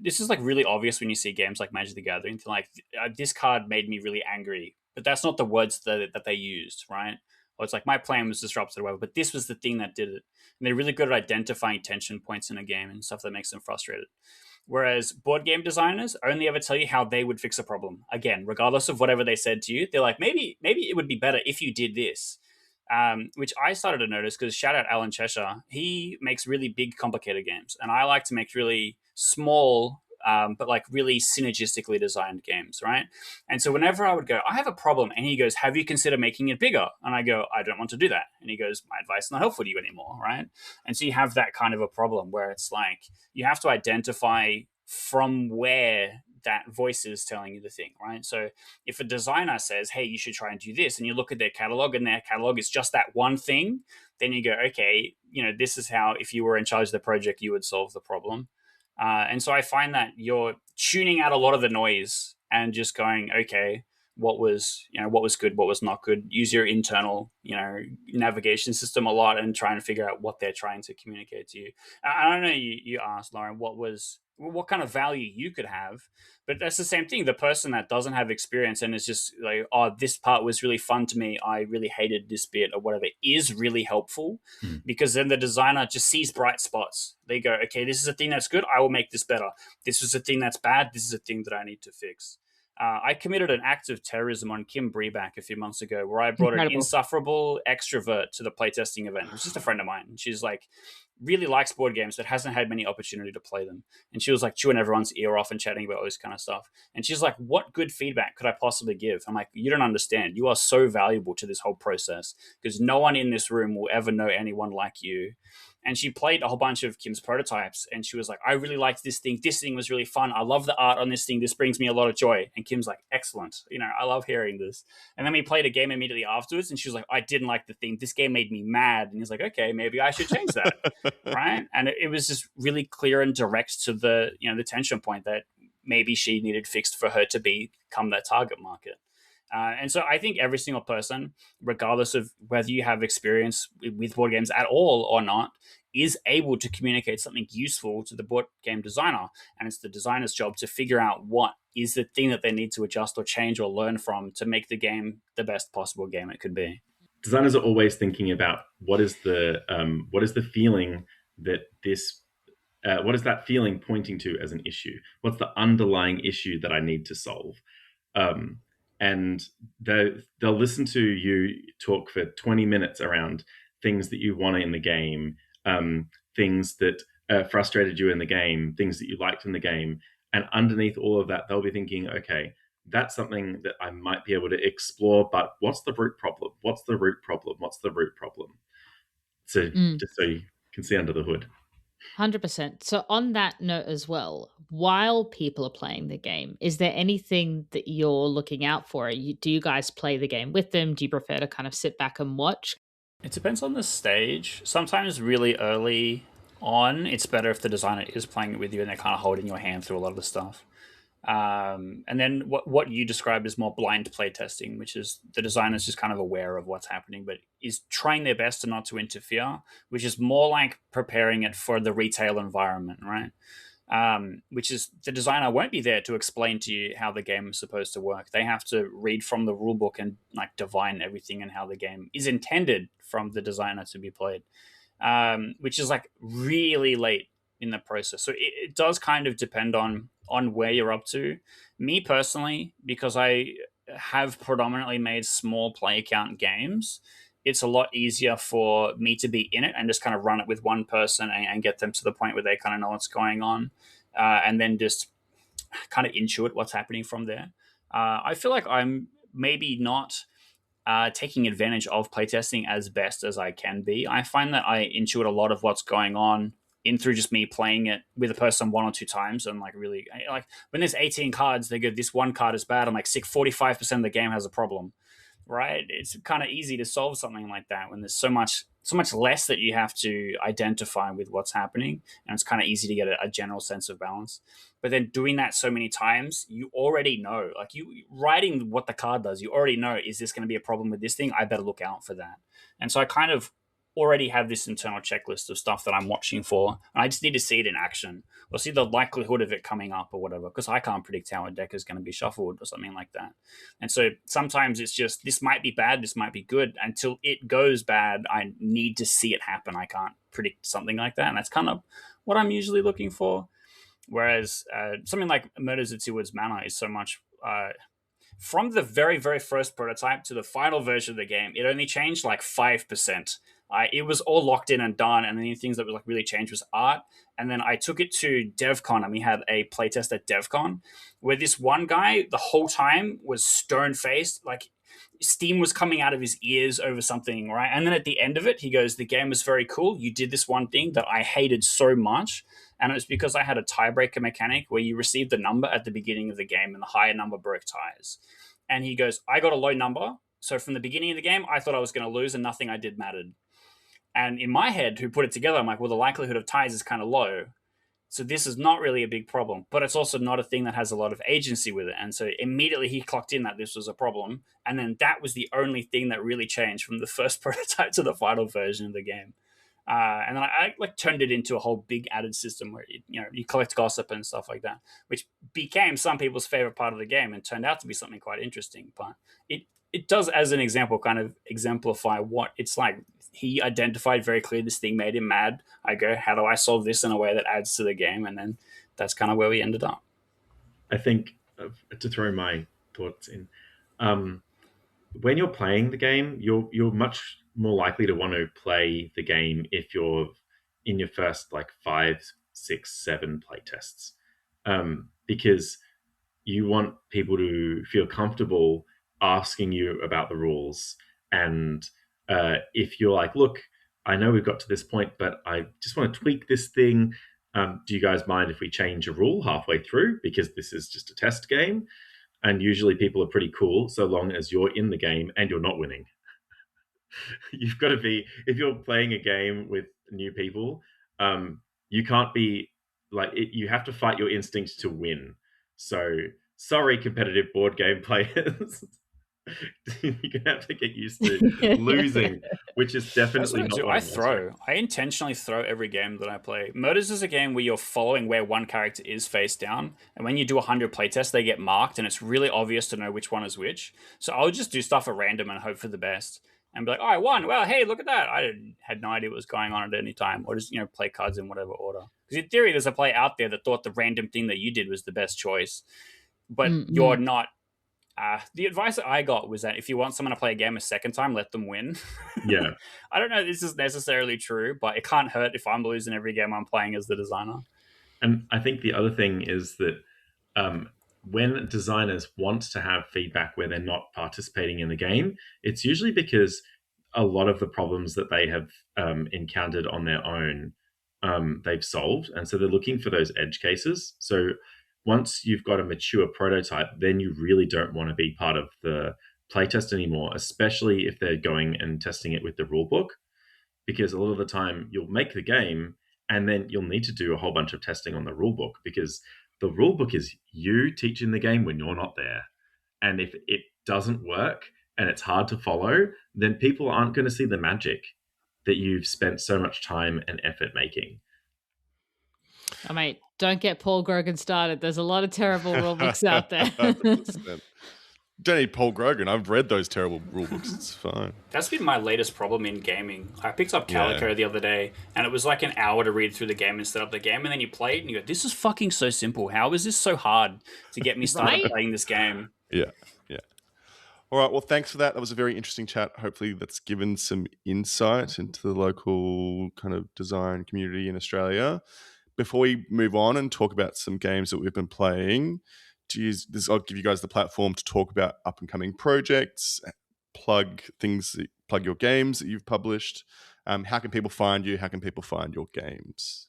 This is like really obvious when you see games like Magic the Gathering. Like, this card made me really angry, but that's not the words that they used, right? Or it's like, my plan was disrupted or whatever, but this was the thing that did it. And they're really good at identifying tension points in a game and stuff that makes them frustrated. Whereas board game designers only ever tell you how they would fix a problem. Again, regardless of whatever they said to you, they're like, maybe it would be better if you did this. Which I started to notice because shout out Alan Cheshire. He makes really big, complicated games. And I like to make really small, but like really synergistically designed games, right? And so whenever I would go, I have a problem, and he goes, have you considered making it bigger? And I go, I don't want to do that. And he goes, my advice is not helpful to you anymore, right? And so you have that kind of a problem where it's like, you have to identify from where that voice is telling you the thing, right? So if a designer says, hey, you should try and do this, and you look at their catalog and their catalog is just that one thing, then you go, okay, this is how, if you were in charge of the project, you would solve the problem. And so I find that you're tuning out a lot of the noise and just going, okay, what was good, what was not good. Use your internal, navigation system a lot and try and figure out what they're trying to communicate to you. I don't know. You asked, Lauren, what kind of value you could have, but that's the same thing. The person that doesn't have experience and is just like, oh, this part was really fun to me, I really hated this bit or whatever, is really helpful because then the designer just sees bright spots. They go, okay, this is a thing that's good, I will make this better. This is a thing that's bad, this is a thing that I need to fix. I committed an act of terrorism on Kim Breback a few months ago where I brought an insufferable extrovert to the playtesting event. It was just a friend of mine. And she's like, really likes board games but hasn't had many opportunity to play them. And she was like chewing everyone's ear off and chatting about all this kind of stuff. And she's like, what good feedback could I possibly give? I'm like, you don't understand. You are so valuable to this whole process because no one in this room will ever know anyone like you. And she played a whole bunch of Kim's prototypes. And she was like, I really liked this thing. This thing was really fun. I love the art on this thing. This brings me a lot of joy. And Kim's like, excellent. I love hearing this. And then we played a game immediately afterwards. And she was like, I didn't like the thing. This game made me mad. And he's like, okay, maybe I should change that. Right. And it was just really clear and direct to the, the tension point that maybe she needed fixed for her to become that target market. And so I think every single person, regardless of whether you have experience with board games at all or not, is able to communicate something useful to the board game designer. And it's the designer's job to figure out what is the thing that they need to adjust or change or learn from to make the game the best possible game it could be. Designers are always thinking about what is the feeling that this what is that feeling pointing to as an issue? What's the underlying issue that I need to solve? And they'll listen to you talk for 20 minutes around things that you want in the game, things that frustrated you in the game, things that you liked in the game. And underneath all of that, they'll be thinking, okay, that's something that I might be able to explore, but what's the root problem? What's the root problem? What's the root problem? So just so you can see under the hood. 100%. So on that note as well, while people are playing the game, is there anything that you're looking out for? Do you guys play the game with them? Do you prefer to kind of sit back and watch? It depends on the stage. Sometimes really early on, it's better if the designer is playing it with you and they're kind of holding your hand through a lot of the stuff. And then what you described is more blind play testing, which is the designer's just kind of aware of what's happening, but is trying their best not to interfere, which is more like preparing it for the retail environment, right? Which is the designer won't be there to explain to you how the game is supposed to work. They have to read from the rule book and like divine everything and how the game is intended from the designer to be played, which is like really late in the process. So it does kind of depend on where you're up to. Me personally, because I have predominantly made small play count games, it's a lot easier for me to be in it and just kind of run it with one person and get them to the point where they kind of know what's going on, and then just kind of intuit what's happening from there. I feel like I'm maybe not taking advantage of playtesting as best as I can be. I find that I intuit a lot of what's going on in through just me playing it with a person one or two times, and like really, like when there's 18 cards, they go, this one card is bad. I'm like, 45% of the game has a problem. right? It's kind of easy to solve something like that when there's so much less that you have to identify with what's happening, and it's kind of easy to get a general sense of balance. But then doing that so many times, you already know, like you writing what the card does, you already know, is this going to be a problem with this thing? I better look out for that. And so I kind of already have this internal checklist of stuff that I'm watching for, and I just need to see it in action or see the likelihood of it coming up or whatever, because I can't predict how a deck is going to be shuffled or something like that. And so sometimes it's just, this might be bad, this might be good. Until it goes bad, I need to see it happen. I can't predict something like that, and that's kind of what I'm usually looking for. Whereas something like Murders at Two Woods Manor is so much from the very, very first prototype to the final version of the game, it only changed like 5%. It was all locked in and done, and the only things that was like really changed was art. And then I took it to DevCon, and we had a playtest at DevCon where this one guy the whole time was stone-faced, like steam was coming out of his ears over something, right? And then at the end of it, he goes, "The game was very cool. You did this one thing that I hated so much, and it was because I had a tiebreaker mechanic where you received the number at the beginning of the game, and the higher number broke ties." And he goes, "I got a low number, so from the beginning of the game, I thought I was going to lose, and nothing I did mattered." And in my head, who put it together, I'm like, well, the likelihood of ties is kind of low. So this is not really a big problem, but it's also not a thing that has a lot of agency with it. And so immediately he clocked in that this was a problem. And then that was the only thing that really changed from the first prototype to the final version of the game. And then I like turned it into a whole big added system where you collect gossip and stuff like that, which became some people's favorite part of the game and turned out to be something quite interesting. But it does, as an example, kind of exemplify what it's like. He identified very clearly this thing made him mad. I go, how do I solve this in a way that adds to the game? And then that's kind of where we ended up. I think to throw my thoughts in, when you're playing the game, you're much more likely to want to play the game if you're in your first like 5, 6, 7 play tests, because you want people to feel comfortable asking you about the rules. And if you're like, look, I know we've got to this point, but I just want to tweak this thing. Do you guys mind if we change a rule halfway through? Because this is just a test game. And usually people are pretty cool so long as you're in the game and you're not winning. You've got to be, if you're playing a game with new people, you can't be like, you have to fight your instinct to win. So sorry, competitive board game players. You're gonna have to get used to losing, which is definitely not what I intentionally throw every game that I play. Murders is a game where you're following where one character is face down, and when you do 100 playtests, they get marked, and it's really obvious to know which one is which. So I'll just do stuff at random and hope for the best, and be like, "Oh, I won! Well, hey, look at that! I had no idea what was going on at any time," or just play cards in whatever order. Because in theory, there's a player out there that thought the random thing that you did was the best choice, but you're not. The advice that I got was that if you want someone to play a game a second time, let them win. Yeah. I don't know if this is necessarily true, but it can't hurt if I'm losing every game I'm playing as the designer. And I think the other thing is that when designers want to have feedback where they're not participating in the game, it's usually because a lot of the problems that they have encountered on their own, they've solved. And so they're looking for those edge cases. So once you've got a mature prototype, then you really don't want to be part of the playtest anymore, especially if they're going and testing it with the rulebook, because a lot of the time you'll make the game and then you'll need to do a whole bunch of testing on the rulebook, because the rulebook is you teaching the game when you're not there. And if it doesn't work and it's hard to follow, then people aren't going to see the magic that you've spent so much time and effort making. Oh, mate, don't get Paul Grogan started. There's a lot of terrible rulebooks out there. Don't need Paul Grogan. I've read those terrible rulebooks. It's fine. That's been my latest problem in gaming. I picked up Calleja the other day, and it was like an hour to read through the game and set up the game, and then you play it, and you go, this is fucking so simple. How is this so hard to get me started playing this game? Yeah. All right, well, thanks for that. That was a very interesting chat. Hopefully that's given some insight into the local kind of design community in Australia. Before we move on and talk about some games that we've been playing, I'll give you guys the platform to talk about up-and-coming projects, plug your games that you've published. How can people find you? How can people find your games?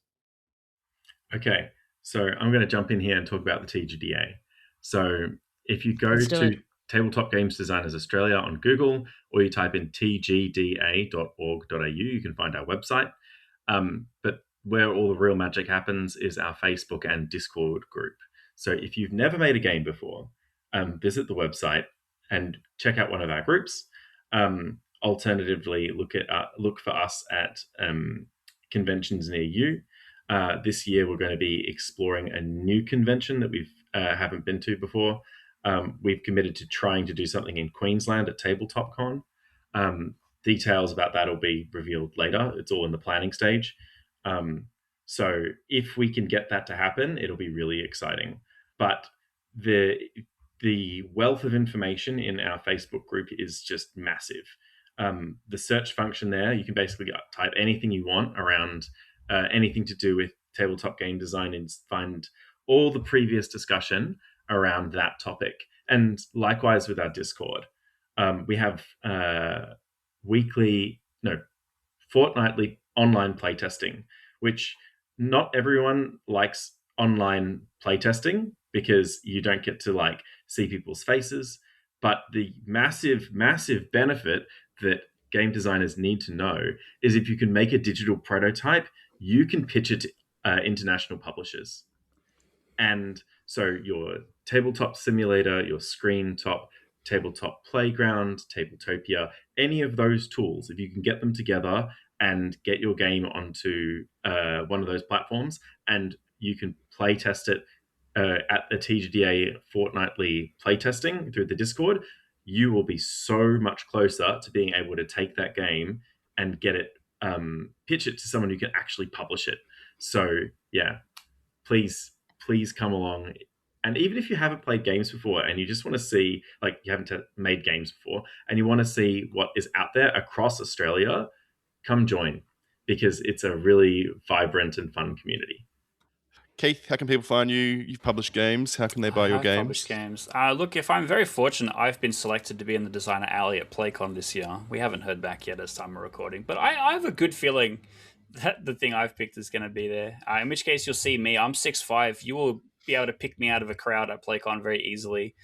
Okay, so I'm going to jump in here and talk about the TGDA. So if you go to Tabletop Games Designers Australia on Google, or you type in tgda.org.au. You can find our website. But where all the real magic happens is our Facebook and Discord group. So if you've never made a game before, visit the website and check out one of our groups. Alternatively, look for us at conventions near you. This year, we're going to be exploring a new convention that we haven't been to before. We've committed to trying to do something in Queensland at Tabletop Con. Details about that will be revealed later. It's all in the planning stage. So if we can get that to happen, it'll be really exciting. But the wealth of information in our Facebook group is just massive. The search function there, you can basically type anything you want around anything to do with tabletop game design and find all the previous discussion around that topic. And likewise with our Discord. We have fortnightly online playtesting, which not everyone likes online playtesting because you don't get to see people's faces. But the massive, massive benefit that game designers need to know is if you can make a digital prototype, you can pitch it to international publishers. And so your tabletop simulator, your screen top, tabletop playground, Tabletopia, any of those tools, if you can get them together and get your game onto one of those platforms and you can play test it at the TGDA fortnightly playtesting through the Discord, you will be so much closer to being able to take that game and get it, pitch it to someone who can actually publish it. So yeah, please come along. And even if you haven't played games before and you just want to see, you haven't made games before and you want to see what is out there across Australia, come join, because it's a really vibrant and fun community. Keith, how can people find you? You've published games. How can they buy your games? Published games. Look, if I'm very fortunate, I've been selected to be in the Designer Alley at PlayCon this year. We haven't heard back yet as time of recording, but I have a good feeling that the thing I've picked is going to be there. In which case, you'll see me. I'm 6'5". You will be able to pick me out of a crowd at PlayCon very easily.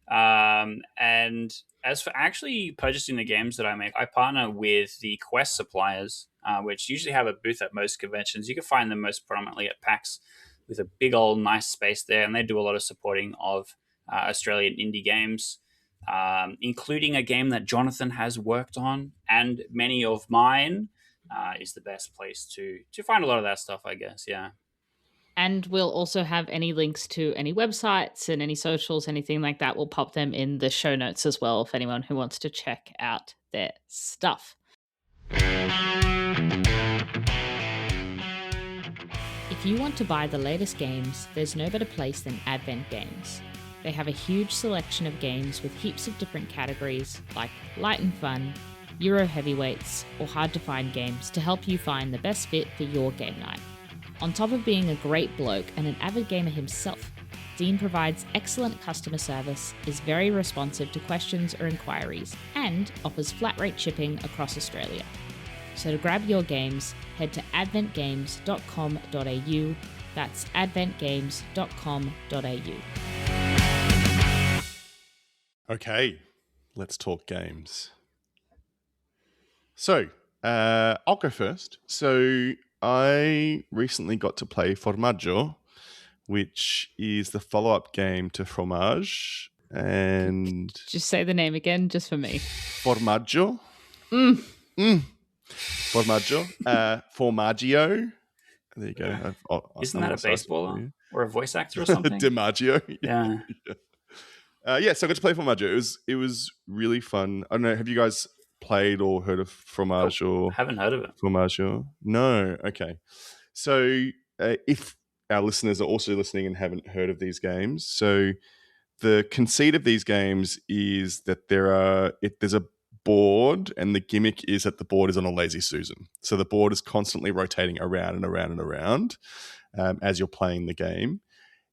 And as for actually purchasing the games that I make, I partner with the Quest suppliers, which usually have a booth at most conventions. You can find them most prominently at PAX with a big old nice space there, and they do a lot of supporting of Australian indie games, including a game that Jonathan has worked on and many of mine. Is the best place to find a lot of that stuff, I guess. Yeah. And we'll also have any links to any websites and any socials, anything like that. We'll pop them in the show notes as well for anyone who wants to check out their stuff. If you want to buy the latest games, there's no better place than Advent Games. They have a huge selection of games with heaps of different categories like light and fun, Euro heavyweights, or hard to find games to help you find the best fit for your game night. On top of being a great bloke and an avid gamer himself, Dean provides excellent customer service, is very responsive to questions or inquiries, and offers flat rate shipping across Australia. So to grab your games, head to adventgames.com.au. That's adventgames.com.au. Okay, let's talk games. So, I'll go first. So, I recently got to play Formaggio, which is the follow-up game to Fromage. And just say the name again, just for me. Formaggio. Formaggio. Formaggio. There you go. Isn't that a baseballer or a voice actor or something? DiMaggio. Yeah. So I got to play Formaggio. It was really fun. I don't know. Have you guys played or heard of Fromage or haven't heard of it? Formaggio? No. Okay. So if our listeners are also listening and haven't heard of these games, so the conceit of these games is that there's a board, and the gimmick is that the board is on a lazy Susan. So the board is constantly rotating around and around and around as you're playing the game.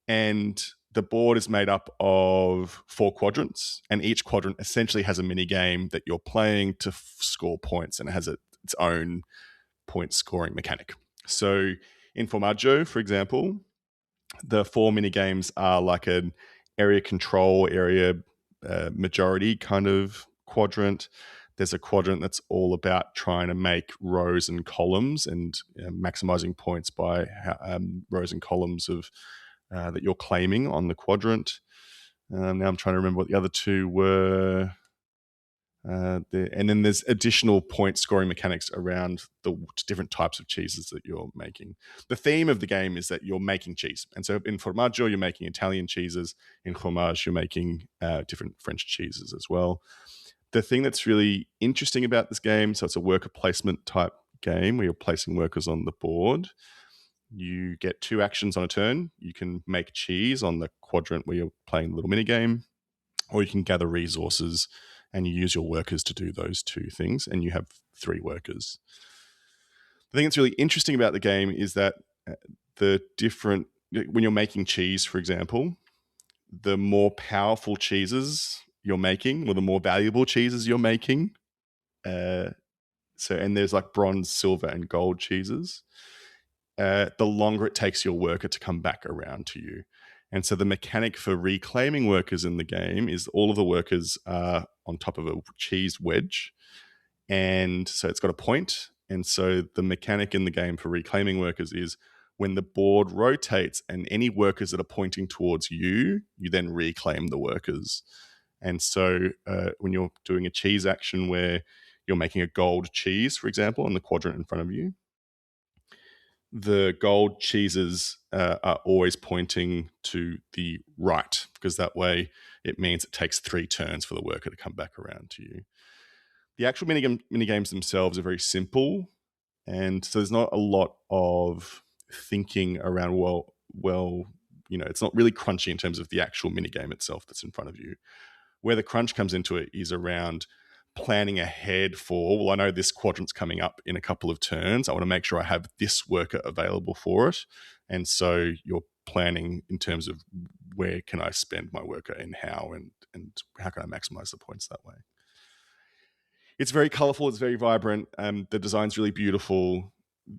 And the board is made up of 4 quadrants, and each quadrant essentially has a mini game that you're playing to score points, and it has its own point scoring mechanic. So in Formaggio, for example, the 4 mini games are like an area control, area majority kind of quadrant. There's a quadrant that's all about trying to make rows and columns and maximizing points by rows and columns of that you're claiming on the quadrant. Now I'm trying to remember what the other two were. And then there's additional point scoring mechanics around the different types of cheeses that you're making. The theme of the game is that you're making cheese. And so in Formaggio, you're making Italian cheeses. In Fromage, you're making different French cheeses as well. The thing that's really interesting about this game, so it's a worker placement type game where you're placing workers on the board. You get 2 actions on a turn. You can make cheese on the quadrant where you're playing the little mini game, or you can gather resources and you use your workers to do those 2 things, and you have 3 workers. The thing that's really interesting about the game is that when you're making cheese, for example, the more powerful cheeses you're making, or the more valuable cheeses you're making, and there's like bronze, silver, and gold cheeses, the longer it takes your worker to come back around to you. And so the mechanic for reclaiming workers in the game is all of the workers are on top of a cheese wedge. And so it's got a point. And so the mechanic in the game for reclaiming workers is when the board rotates and any workers that are pointing towards you, you then reclaim the workers. And so when you're doing a cheese action where you're making a gold cheese, for example, on the quadrant in front of you, the gold cheeses are always pointing to the right, because that way it means it takes 3 turns for the worker to come back around to you. The actual mini games themselves are very simple, and so there's not a lot of thinking around, it's not really crunchy in terms of the actual mini game itself that's in front of you. Where the crunch comes into it is around planning ahead for, I know this quadrant's coming up in a couple of turns. I want to make sure I have this worker available for it. And so you're planning in terms of where can I spend my worker and how, and how can I maximize the points that way. It's very colorful. It's very vibrant. The design's really beautiful.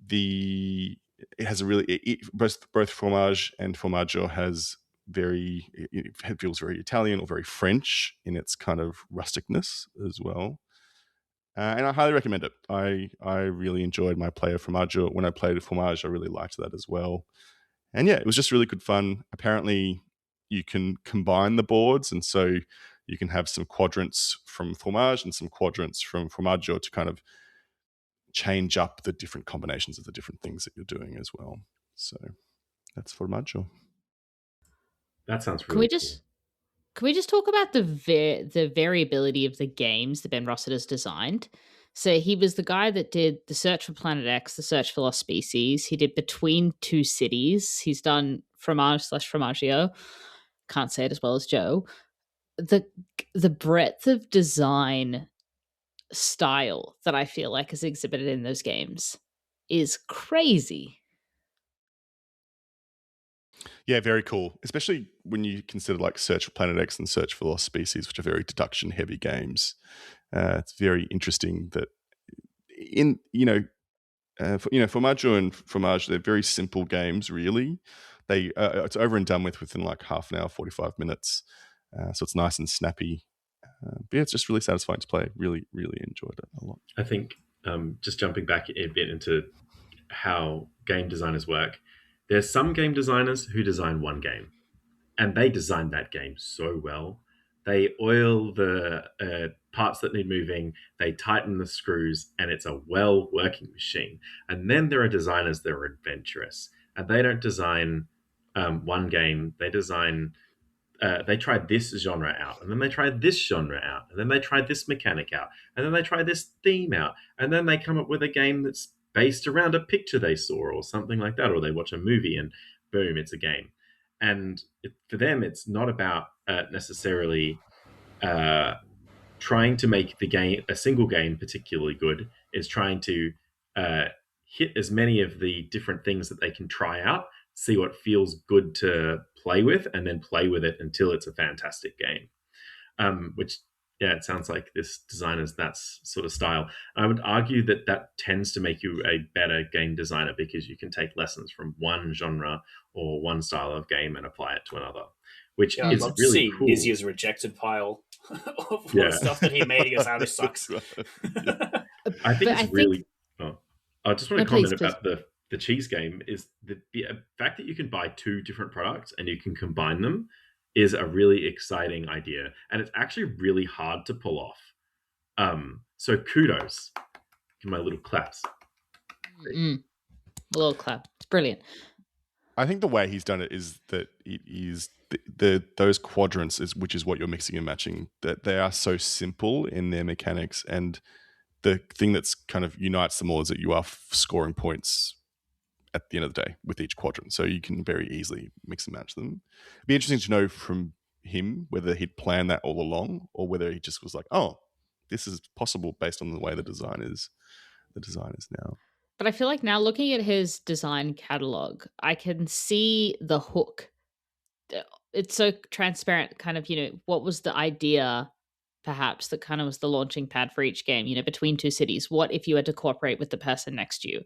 It has a really, both Fromage and Formaggio has it feels very Italian or very French in its kind of rusticness as well. And I highly recommend it. I really enjoyed my play of Formaggio. When I played Fromage, I really liked that as well. And yeah, it was just really good fun. Apparently, you can combine the boards, and so you can have some quadrants from Fromage and some quadrants from Formaggio to kind of change up the different combinations of the different things that you're doing as well. So that's Formaggio. That sounds really cool. Can we just talk about the variability of the games that Ben Rossiter has designed? So he was the guy that did The Search for Planet X, The Search for Lost Species. He did Between Two Cities. He's done Fromage/Formaggio. Can't say it as well as Joe. The breadth of design style that I feel like is exhibited in those games is crazy. Yeah, very cool. Especially when you consider like Search for Planet X and Search for Lost Species, which are very deduction-heavy games. It's very interesting that Formaggio and Fromage, they're very simple games, really. It's over and done within like half an hour, 45 minutes. So it's nice and snappy. But yeah, it's just really satisfying to play. Really, really enjoyed it a lot. I think just jumping back a bit into how game designers work, there's some game designers who design one game, and they design that game so well. They oil the parts that need moving, they tighten the screws, and it's a well-working machine. And then there are designers that are adventurous, and they don't design one game. They design they tried this genre out, and then they tried this genre out, and then they tried this mechanic out, and then they tried this theme out, and then they come up with a game that's based around a picture they saw or something like that, or they watch a movie and boom, it's a game. And for them, it's not about necessarily trying to make a single game particularly good. It's trying to hit as many of the different things that they can try out, see what feels good to play with, and then play with it until it's a fantastic game. Which, yeah, it sounds like this designer's that sort of style. I would argue that tends to make you a better game designer, because you can take lessons from one genre or one style of game and apply it to another, which is I'd love really to see cool. Nizzia's rejected pile. of all the stuff that he made. He goes, "Oh, this sucks." I think But it's really. I just want to please, comment about the cheese game. Is the fact that you can buy two different products and you can combine them is a really exciting idea, and it's actually really hard to pull off. So kudos, give my little claps. A little clap. It's brilliant. I think the way he's done it is that it is those quadrants, which is what you're mixing and matching, that they are so simple in their mechanics, and the thing that's kind of unites them all is that you are scoring points at the end of the day with each quadrant, so you can very easily mix and match them. It'd be interesting to know from him whether he'd planned that all along or whether he just was like, "Oh, this is possible based on the way the design is now." But I feel like now looking at his design catalog, I can see the hook. It's so transparent, kind of, what was the idea, perhaps, that kind of was the launching pad for each game, between two cities. What if you had to cooperate with the person next to you?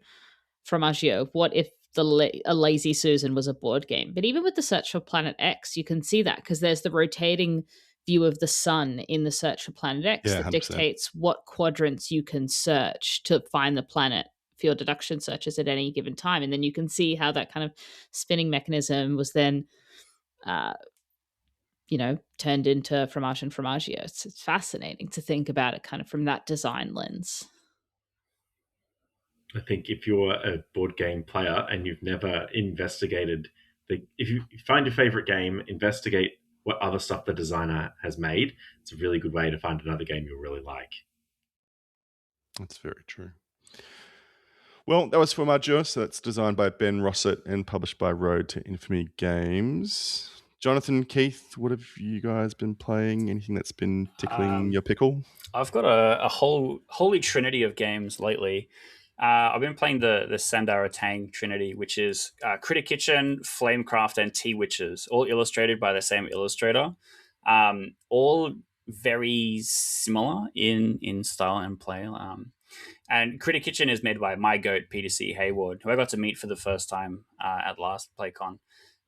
Fromaggio, what if a Lazy Susan was a board game? But even with the Search for Planet X, you can see that because there's the rotating view of the sun in the Search for Planet X that 100%. dictates what quadrants you can search to find the planet for your deduction searches at any given time. And then you can see how that kind of spinning mechanism was then turned into Fromage and Fromaggio. It's fascinating to think about it kind of from that design lens. I think if you're a board game player and you've never investigated if you find your favorite game, investigate what other stuff the designer has made. It's a really good way to find another game you'll really like. That's very true. Well, that was Formaggio, so that's designed by Ben Rossett and published by Road to Infamy Games. Jonathan, Keith, what have you guys been playing? Anything that's been tickling your pickle? I've got a whole holy trinity of games lately. I've been playing the Sandara Tang trinity, which is Critter Kitchen, Flamecraft, and Tea Witches, all illustrated by the same illustrator. All very similar in style and play. And Critter Kitchen is made by my goat, Peter C. Hayward, who I got to meet for the first time at last PlayCon.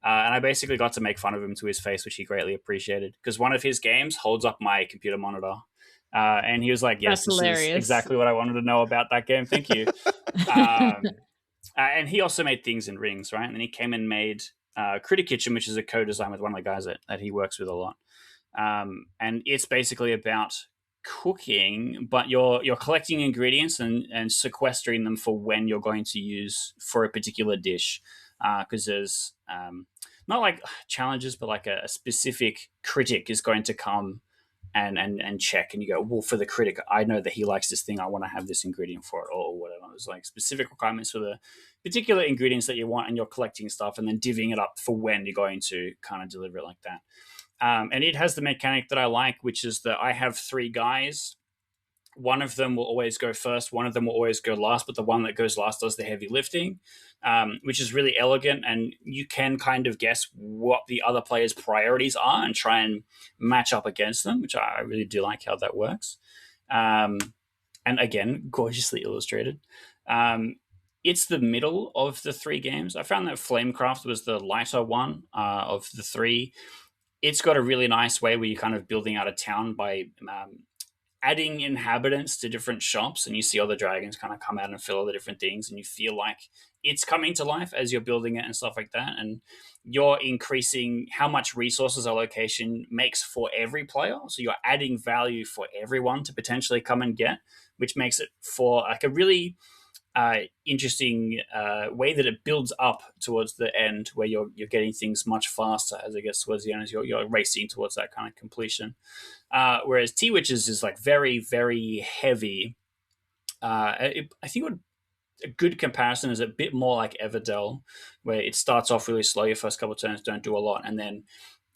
And I basically got to make fun of him to his face, which he greatly appreciated, because one of his games holds up my computer monitor. And he was like, "Yes, this is exactly what I wanted to know about that game. Thank you." And he also made Things in Rings, right? And then he came and made Critter Kitchen, which is a co-design with one of the guys that he works with a lot. And it's basically about cooking, but you're collecting ingredients and sequestering them for when you're going to use for a particular dish. Because there's not like challenges, but like a specific critic is going to come and check, and you go, well, for the critic, I know that he likes this thing, I want to have this ingredient for it, or whatever. There's like specific requirements for the particular ingredients that you want, and you're collecting stuff and then divvying it up for when you're going to kind of deliver it like that. And it has the mechanic that I like, which is that I have 3 guys. One of them will always go first, one of them will always go last, but the one that goes last does the heavy lifting, which is really elegant, and you can kind of guess what the other player's priorities are and try and match up against them, which I really do like how that works. And again, gorgeously illustrated. It's the middle of the 3 games. I found that Flamecraft was the lighter one of the 3. It's got a really nice way where you're kind of building out a town by adding inhabitants to different shops, and you see all the dragons kind of come out and fill all the different things, and you feel like it's coming to life as you're building it and stuff like that. And you're increasing how much resources a location makes for every player. So you're adding value for everyone to potentially come and get, which makes it for like a really interesting way that it builds up towards the end, where you're getting things much faster as it gets towards the end, as you're racing towards that kind of completion. Whereas Tea Witches is like very, very heavy. I think a good comparison is a bit more like Everdell, where it starts off really slow. Your first couple of turns don't do a lot, and then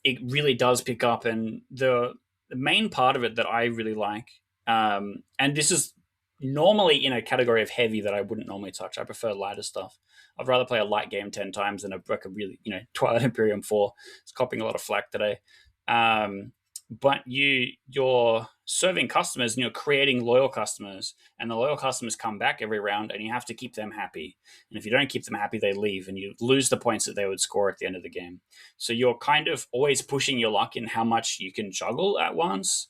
it really does pick up. And the main part of it that I really like, and this is normally in a category of heavy that I wouldn't normally touch. I prefer lighter stuff. I'd rather play a light game 10 times than a really, Twilight Imperium 4. It's copying a lot of flack today. But your serving customers and you're creating loyal customers, and the loyal customers come back every round, and you have to keep them happy. And if you don't keep them happy, they leave and you lose the points that they would score at the end of the game. So you're kind of always pushing your luck in how much you can juggle at once,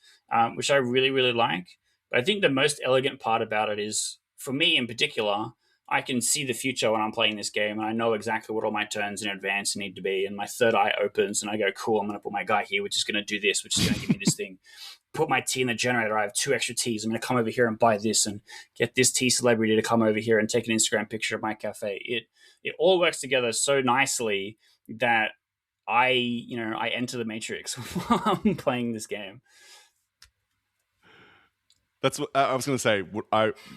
which I really, really like. But I think the most elegant part about it is, for me in particular, I can see the future when I'm playing this game, and I know exactly what all my turns in advance need to be. And my third eye opens, and I go, cool, I'm going to put my guy here, which is going to do this, which is going to give me this thing. Put my tea in the generator. I have 2 extra teas. I'm going to come over here and buy this, and get this tea celebrity to come over here and take an Instagram picture of my cafe. It all works together so nicely that I enter the matrix while I'm playing this game. That's what I was going to say.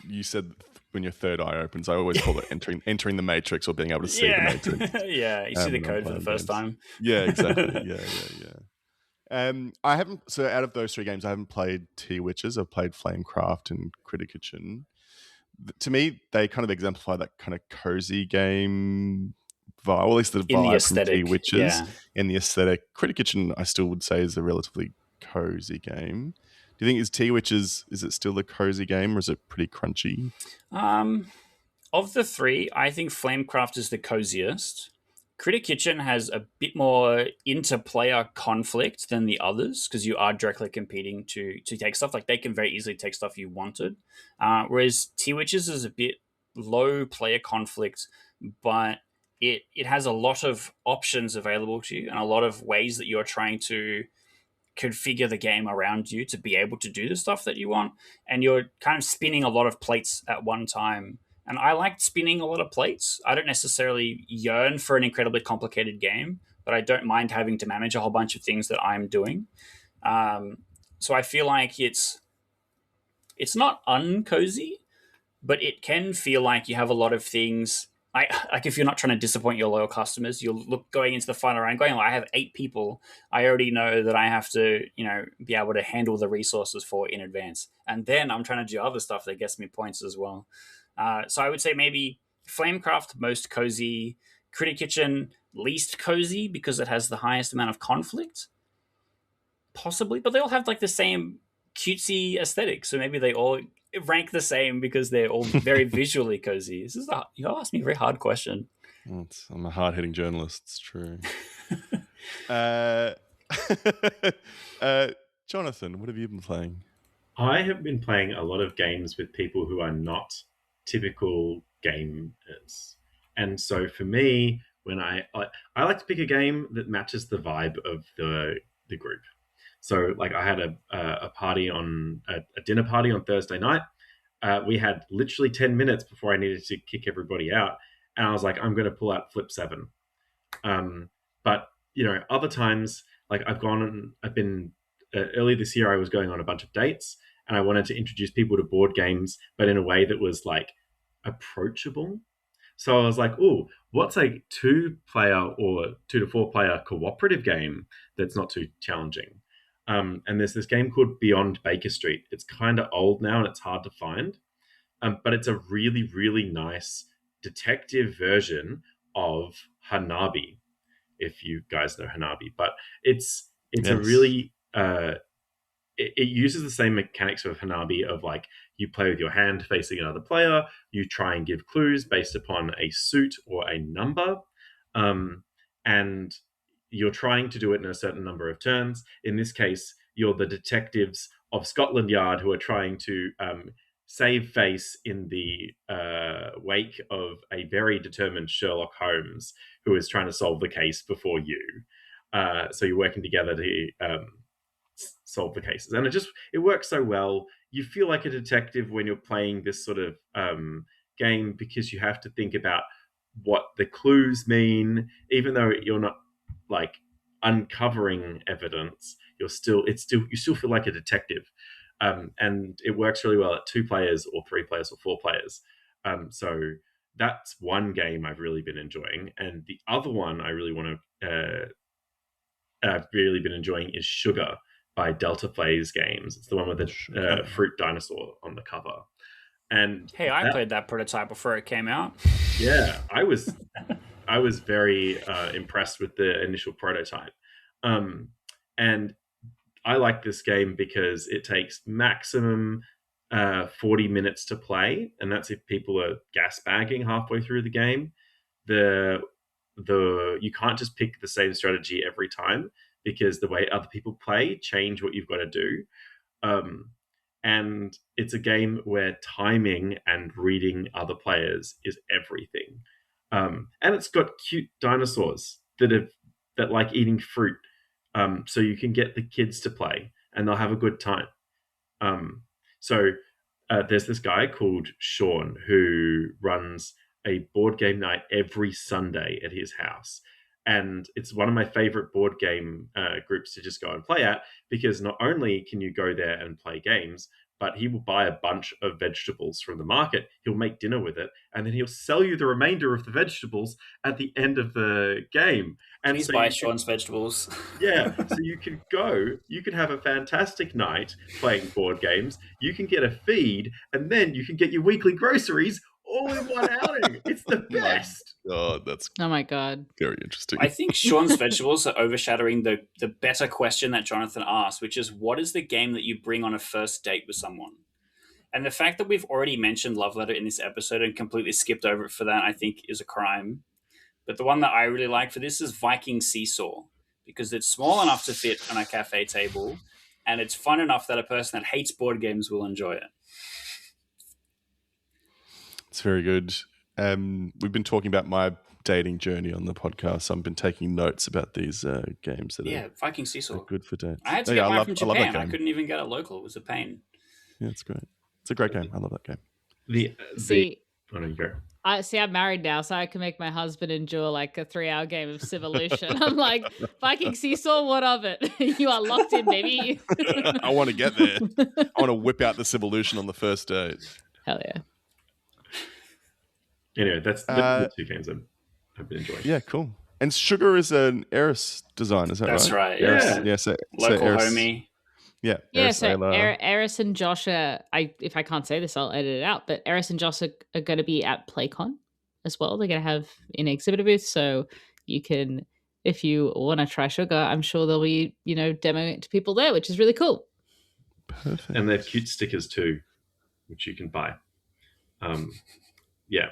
You said when your third eye opens, I always call it entering the matrix, or being able to see the matrix. Yeah, you see the code for the first time. Yeah, exactly. Yeah. I haven't. So out of those 3 games, I haven't played Tea Witches. I've played Flamecraft and Critter Kitchen. To me, they kind of exemplify that kind of cozy game vibe, or at least the vibe from Tea Witches and the aesthetic. Critter Kitchen, I still would say, is a relatively cozy game. Do you think Tea Witches, is it still a cozy game, or is it pretty crunchy? Of the 3, I think Flamecraft is the coziest. Critter Kitchen has a bit more inter-player conflict than the others, because you are directly competing to take stuff. Like, they can very easily take stuff you wanted. Whereas Tea Witches is a bit low player conflict, but it has a lot of options available to you and a lot of ways that you're trying to configure the game around you to be able to do the stuff that you want. And you're kind of spinning a lot of plates at one time. And I like spinning a lot of plates. I don't necessarily yearn for an incredibly complicated game, but I don't mind having to manage a whole bunch of things that I'm doing. So I feel like it's not uncozy, but it can feel like you have a lot of things. Like, if you're not trying to disappoint your loyal customers, you'll look going into the final round going, well, I have 8 people. I already know that I have to, be able to handle the resources for in advance. And then I'm trying to do other stuff that gets me points as well. So I would say maybe Flamecraft, most cozy, Critter Kitchen, least cozy because it has the highest amount of conflict. Possibly, but they all have like the same cutesy aesthetic. So maybe they all rank the same because they're all very visually cozy. You asked me a very hard question. I'm a hard-hitting journalist. It's true. Jonathan, what have you been playing? I have been playing a lot of games with people who are not typical gamers. And so for me, when I like to pick a game that matches the vibe of the group. So like I had a party on a dinner party on Thursday night. We had literally 10 minutes before I needed to kick everybody out. And I was like, I'm going to pull out Flip 7. But, other times, like I've been early this year, I was going on a bunch of dates and I wanted to introduce people to board games, but in a way that was like approachable. So I was like, oh, what's a 2-player or 2 to 4-player cooperative game that's not too challenging? And there's this game called Beyond Baker Street. It's kind of old now and it's hard to find, but it's a really, really nice detective version of Hanabi, if you guys know Hanabi. But it's a really... It uses the same mechanics of Hanabi of like you play with your hand facing another player, you try and give clues based upon a suit or a number, and you're trying to do it in a certain number of turns. In this case, you're the detectives of Scotland Yard who are trying to save face in the wake of a very determined Sherlock Holmes who is trying to solve the case before you. So you're working together to solve the cases, and it works so well. You feel like a detective when you're playing this sort of game because you have to think about what the clues mean, even though you're not like uncovering evidence. You still feel like a detective, and it works really well at 2 players or 3 players or 4 players. So that's one game I've really been enjoying, and the other one I really want to I've really been enjoying is Sugar by Delta Phase Games. It's the one with the fruit dinosaur on the cover. And hey, I played that prototype before it came out. Yeah, I was very impressed with the initial prototype. And I like this game because it takes maximum 40 minutes to play, and that's if people are gas bagging halfway through the game. The you can't just pick the same strategy every time, because the way other people play change what you've got to do. And it's a game where timing and reading other players is everything. And it's got cute dinosaurs that like eating fruit. So you can get the kids to play and they'll have a good time. So there's this guy called Sean who runs a board game night every Sunday at his house. And it's one of my favorite board game groups to just go and play at, because not only can you go there and play games, but he will buy a bunch of vegetables from the market. He'll make dinner with it, and then he'll sell you the remainder of the vegetables at the end of the game. And please buy Sean's vegetables. Yeah, so you can have a fantastic night playing board games. You can get a feed, and then you can get your weekly groceries all in one outing. It's the best. Oh, that's my God, very interesting. I think Sean's vegetables are overshadowing the better question that Jonathan asked, which is, what is the game that you bring on a first date with someone? And the fact that we've already mentioned Love Letter in this episode and completely skipped over it for that, I think is a crime. But the one that I really like for this is Viking Seesaw, because it's small enough to fit on a cafe table, and it's fun enough that a person that hates board games will enjoy it. It's very good. We've been talking about my dating journey on the podcast, so I've been taking notes about these games that are Viking Seesaw. good for dates. I had to get mine from Japan. I couldn't even get it local. It was a pain. Yeah, it's great. It's a great game. I love that game. I'm married now, so I can make my husband endure like a 3-hour game of Civolution. I'm like, Viking Seesaw, what of it? You are locked in, baby. I want to get there. I want to whip out the Civolution on the first date. Hell yeah. Anyway, that's the two games I've been enjoying. Yeah, cool. And Sugar is an Eris design, is that right? That's right. Yeah. So local Eris, homie. Yeah. So Eris and Josh if I can't say this, I'll edit it out, but Eris and Josh are going to be at PlayCon as well. They're going to have an exhibitor booth, so you can, if you want to try Sugar, I'm sure they'll be, demoing it to people there, which is really cool. Perfect. And they have cute stickers too, which you can buy. Yeah.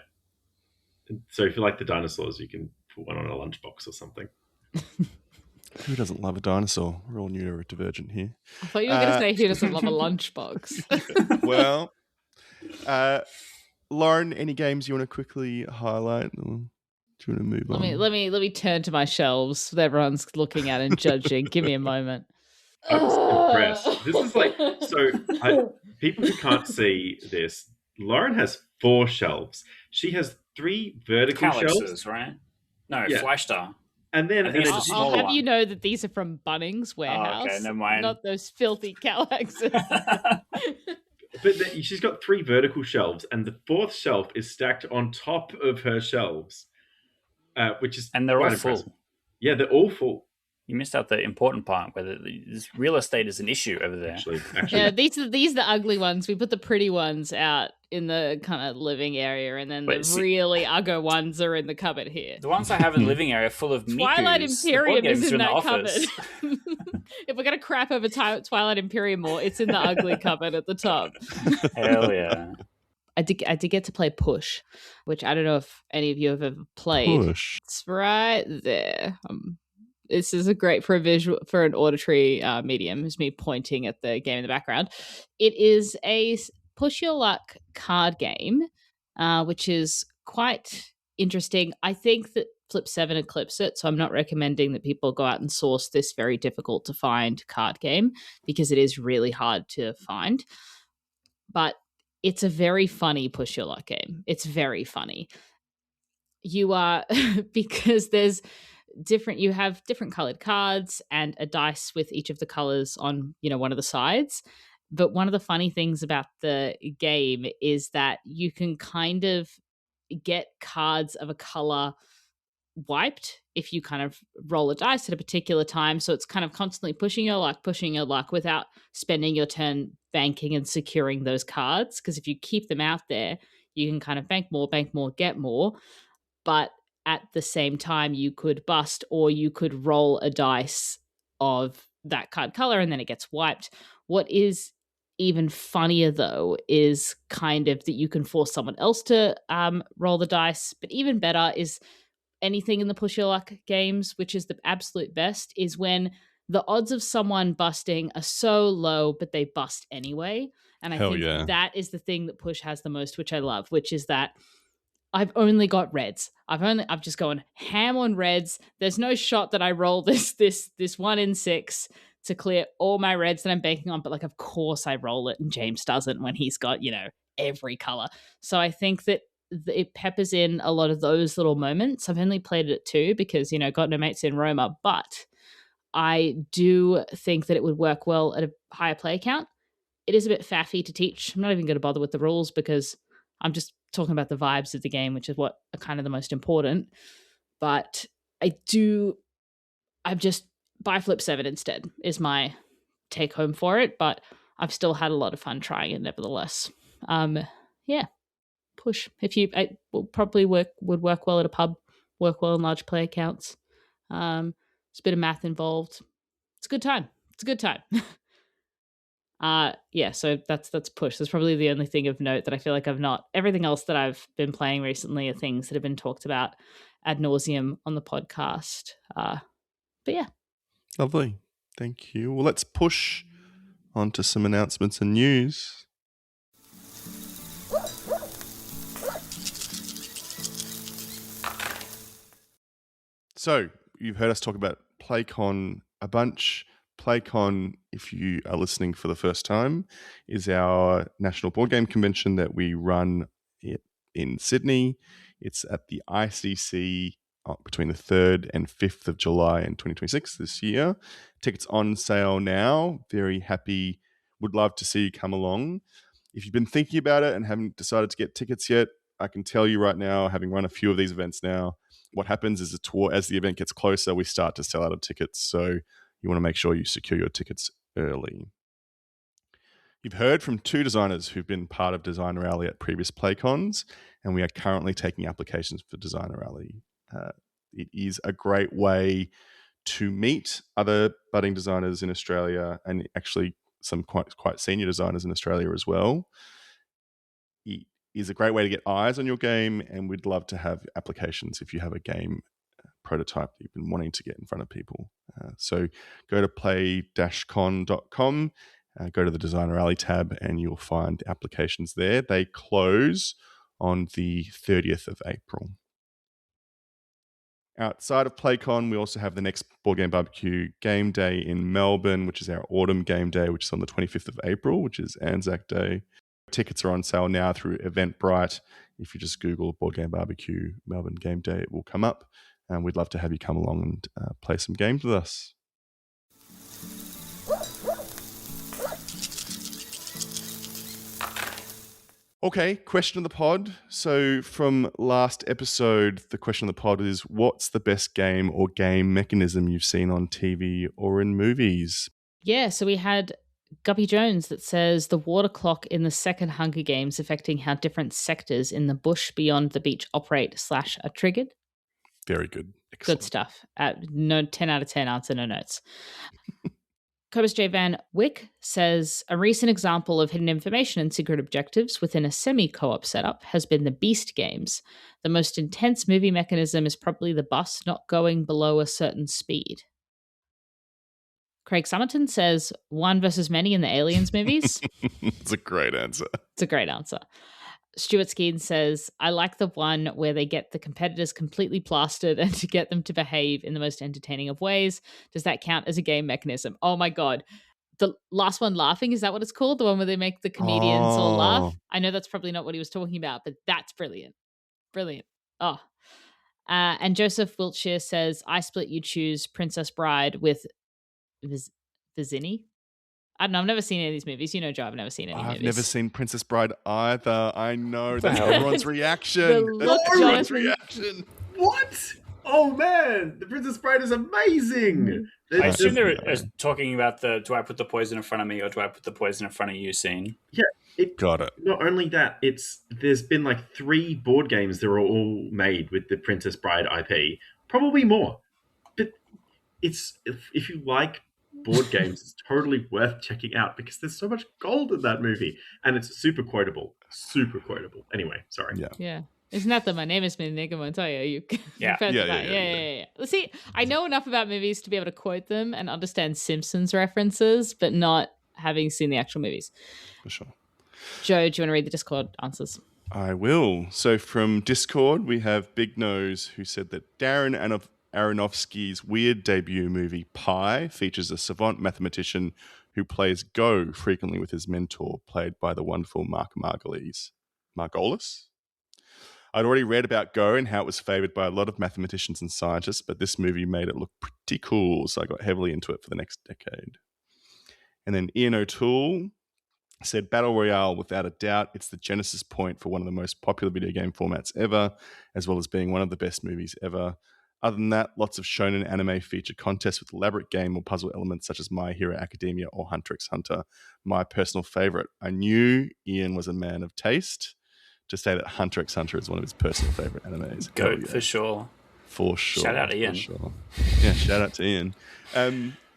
So if you like the dinosaurs, you can put one on a lunchbox or something. Who doesn't love a dinosaur? We're all neurodivergent here. I thought you were going to say who doesn't love a lunchbox. Well, Lauren, any games you want to quickly highlight? Or do you want to move on? Let me turn to my shelves that everyone's looking at and judging. Give me a moment. I was impressed. This is people who can't see this, Lauren has 4 shelves. She has 3 vertical shelves, right? No, yeah. Flystar. And then I'll have you know that these are from Bunnings Warehouse. Oh, okay, never mind. Not those filthy Callexes. But she's got 3 vertical shelves, and the 4th shelf is stacked on top of her shelves, which is and they're all impressive. full. Yeah, they're all full. You missed out the important part, whether this real estate is an issue over there. Actually. Yeah, these are the ugly ones. We put the pretty ones out in the kind of living area, and then really ugly ones are in the cupboard here. The ones I have in the living area full of Twilight Mikus, Imperium is in that cupboard. If we're going to crap over Twilight Imperium more, it's in the ugly cupboard at the top. Hell yeah. I did get to play Push, which I don't know if any of you have ever played. Push. It's right there. This is a great for an auditory medium. Is me pointing at the game in the background. It is a push your luck card game, which is quite interesting. I think that Flip 7 eclipsed it, so I'm not recommending that people go out and source this very difficult to find card game, because it is really hard to find. But it's a very funny push your luck game. It's very funny. You are because you have different colored cards and a dice with each of the colors on, one of the sides. But one of the funny things about the game is that you can kind of get cards of a color wiped if you kind of roll a dice at a particular time. So it's kind of constantly pushing your luck without spending your turn banking and securing those cards. Because if you keep them out there, you can kind of bank more, get more. But at the same time, you could bust, or you could roll a dice of that card color and then it gets wiped. What is even funnier, though, is kind of that you can force someone else to roll the dice. But even better is anything in the push your luck games, which is the absolute best, is when the odds of someone busting are so low, but they bust anyway. And I think that is the thing that push has the most, which I love, which is that I've only got reds. I've just gone ham on reds. There's no shot that I roll this 1 in 6 to clear all my reds that I'm banking on. But like, of course I roll it, and James doesn't when he's got, every color. So I think that it peppers in a lot of those little moments. I've only played it at 2 because, got no mates in Roma, but I do think that it would work well at a higher play count. It is a bit faffy to teach. I'm not even going to bother with the rules because I'm just talking about the vibes of the game, which is what are kind of the most important. But I've just buy Flip 7 instead is my take home for it, but I've still had a lot of fun trying it nevertheless. Push. It will probably would work well at a pub, work well in large player counts. There's a bit of math involved. It's a good time. So that's push. That's probably the only thing of note that I feel like I've not. Everything else that I've been playing recently are things that have been talked about ad nauseum on the podcast. But yeah. Lovely. Thank you. Well, let's push on to some announcements and news. So, you've heard us talk about PlayCon a bunch. PlayCon, if you are listening for the first time, is our national board game convention that we run in Sydney. It's at the ICC between the 3rd and 5th of July in 2026 this year. Tickets on sale now. Very happy. Would love to see you come along. If you've been thinking about it and haven't decided to get tickets yet, I can tell you right now, having run a few of these events now, what happens is as the event gets closer, we start to sell out of tickets. So you want to make sure you secure your tickets early. You've heard from 2 designers who've been part of Designer Alley at previous PlayCons, and we are currently taking applications for Designer Alley. It is a great way to meet other budding designers in Australia, and actually some quite senior designers in Australia as well. It is a great way to get eyes on your game, and we'd love to have applications if you have a game prototype that you've been wanting to get in front of people. So go to play-con.com, go to the Designer Alley tab, and you'll find applications there. They close on the 30th of April. Outside of PlayCon, we also have the next Board Game Barbecue Game Day in Melbourne, which is our autumn game day, which is on the 25th of April, which is Anzac Day. Tickets are on sale now through Eventbrite. If you just Google Board Game Barbecue Melbourne Game Day, it will come up. And we'd love to have you come along and play some games with us. Okay, question of the pod. So from last episode, the question of the pod is, what's the best game or game mechanism you've seen on TV or in movies? Yeah, so we had Guppy Jones that says the water clock in the second Hunger Games affecting how different sectors in the bush beyond the beach operate / are triggered. Very good. Excellent. Good stuff. 10 out of 10 answer, no notes. Cobus J. Van Wyck says a recent example of hidden information and secret objectives within a semi-co-op setup has been the Beast games. The most intense movie mechanism is probably the bus not going below a certain speed. Craig Summerton says one versus many in the Aliens movies. It's a great answer. It's a great answer. Stuart Skeen says, I like the one where they get the competitors completely plastered and to get them to behave in the most entertaining of ways. Does that count as a game mechanism? Oh my God. The last one laughing, is that what it's called? The one where they make the comedians all laugh? I know that's probably not what he was talking about, but that's brilliant. Brilliant. Oh. And Joseph Wiltshire says, I split you choose Princess Bride with Vizini. I don't know. I've never seen any of these movies. You know, Joe, I've never seen any movies. I've never seen Princess Bride either. I know. That's everyone's reaction. Everyone's reaction. What? Oh, man. The Princess Bride is amazing. I assume they're talking about the do I put the poison in front of me or do I put the poison in front of you scene. Yeah. Got it. Not only that, there's been like 3 board games that are all made with the Princess Bride IP. Probably more. But it's if you like board games is totally worth checking out because there's so much gold in that movie, and it's super quotable. Super quotable. Anyway, sorry. Yeah. Isn't that the My Name is Inigo Montoya? You've Yeah. heard Yeah, that. yeah, Yeah. See, I know enough about movies to be able to quote them and understand Simpsons references, but not having seen the actual movies. For sure. Joe, do you want to read the Discord answers? I will. So from Discord, we have Big Nose, who said that Darren Aronofsky's weird debut movie Pi features a savant mathematician who plays Go frequently with his mentor, played by the wonderful Mark Margolis. Margolis? I'd already read about Go and how it was favoured by a lot of mathematicians and scientists, but this movie made it look pretty cool, so I got heavily into it for the next decade. And then Ian O'Toole said Battle Royale, without a doubt, it's the genesis point for one of the most popular video game formats ever, as well as being one of the best movies ever. Other than that, lots of shonen anime feature contests with elaborate game or puzzle elements such as My Hero Academia or Hunter x Hunter. My personal favourite. I knew Ian was a man of taste to say that Hunter x Hunter is one of his personal favourite animes. Goat, for sure. For sure. Shout out to Ian. Sure. Yeah, shout out to Ian.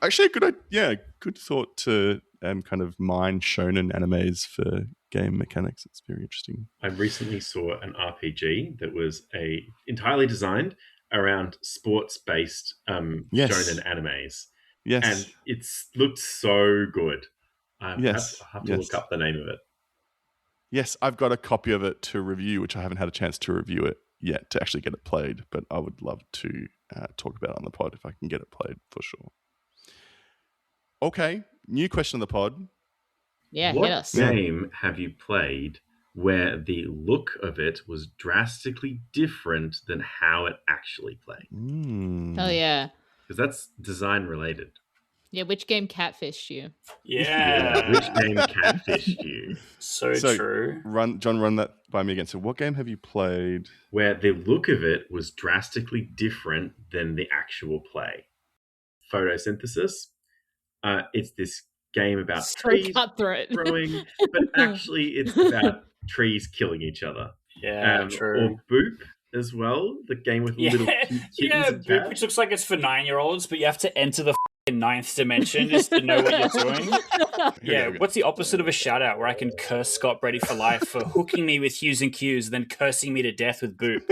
Actually, good thought to kind of mine shonen animes for game mechanics. It's very interesting. I recently saw an RPG that was entirely designed around sports-based shonen animes. Yes. And it's looked so good. I have to look up the name of it. Yes, I've got a copy of it to review, which I haven't had a chance to review it yet to actually get it played, but I would love to talk about it on the pod if I can get it played for sure. Okay, new question on the pod. Yeah, hit us. What game have you played where the look of it was drastically different than how it actually played? Hell yeah. Because that's design related. Yeah, which game catfished you? Yeah. Which game catfished you? So true. Run that by me again. So what game have you played where the look of it was drastically different than the actual play? Photosynthesis. It's this game about trees growing, but actually it's about trees killing each other. Yeah, true. Or Boop as well, the game with little kittens and Boop, cats. which looks like it's for 9-year-olds, but you have to enter the ninth dimension just to know what you're doing. Yeah, what's the opposite of a shout out where I can curse Scott Brady for life for hooking me with hues and cues and then cursing me to death with Boop?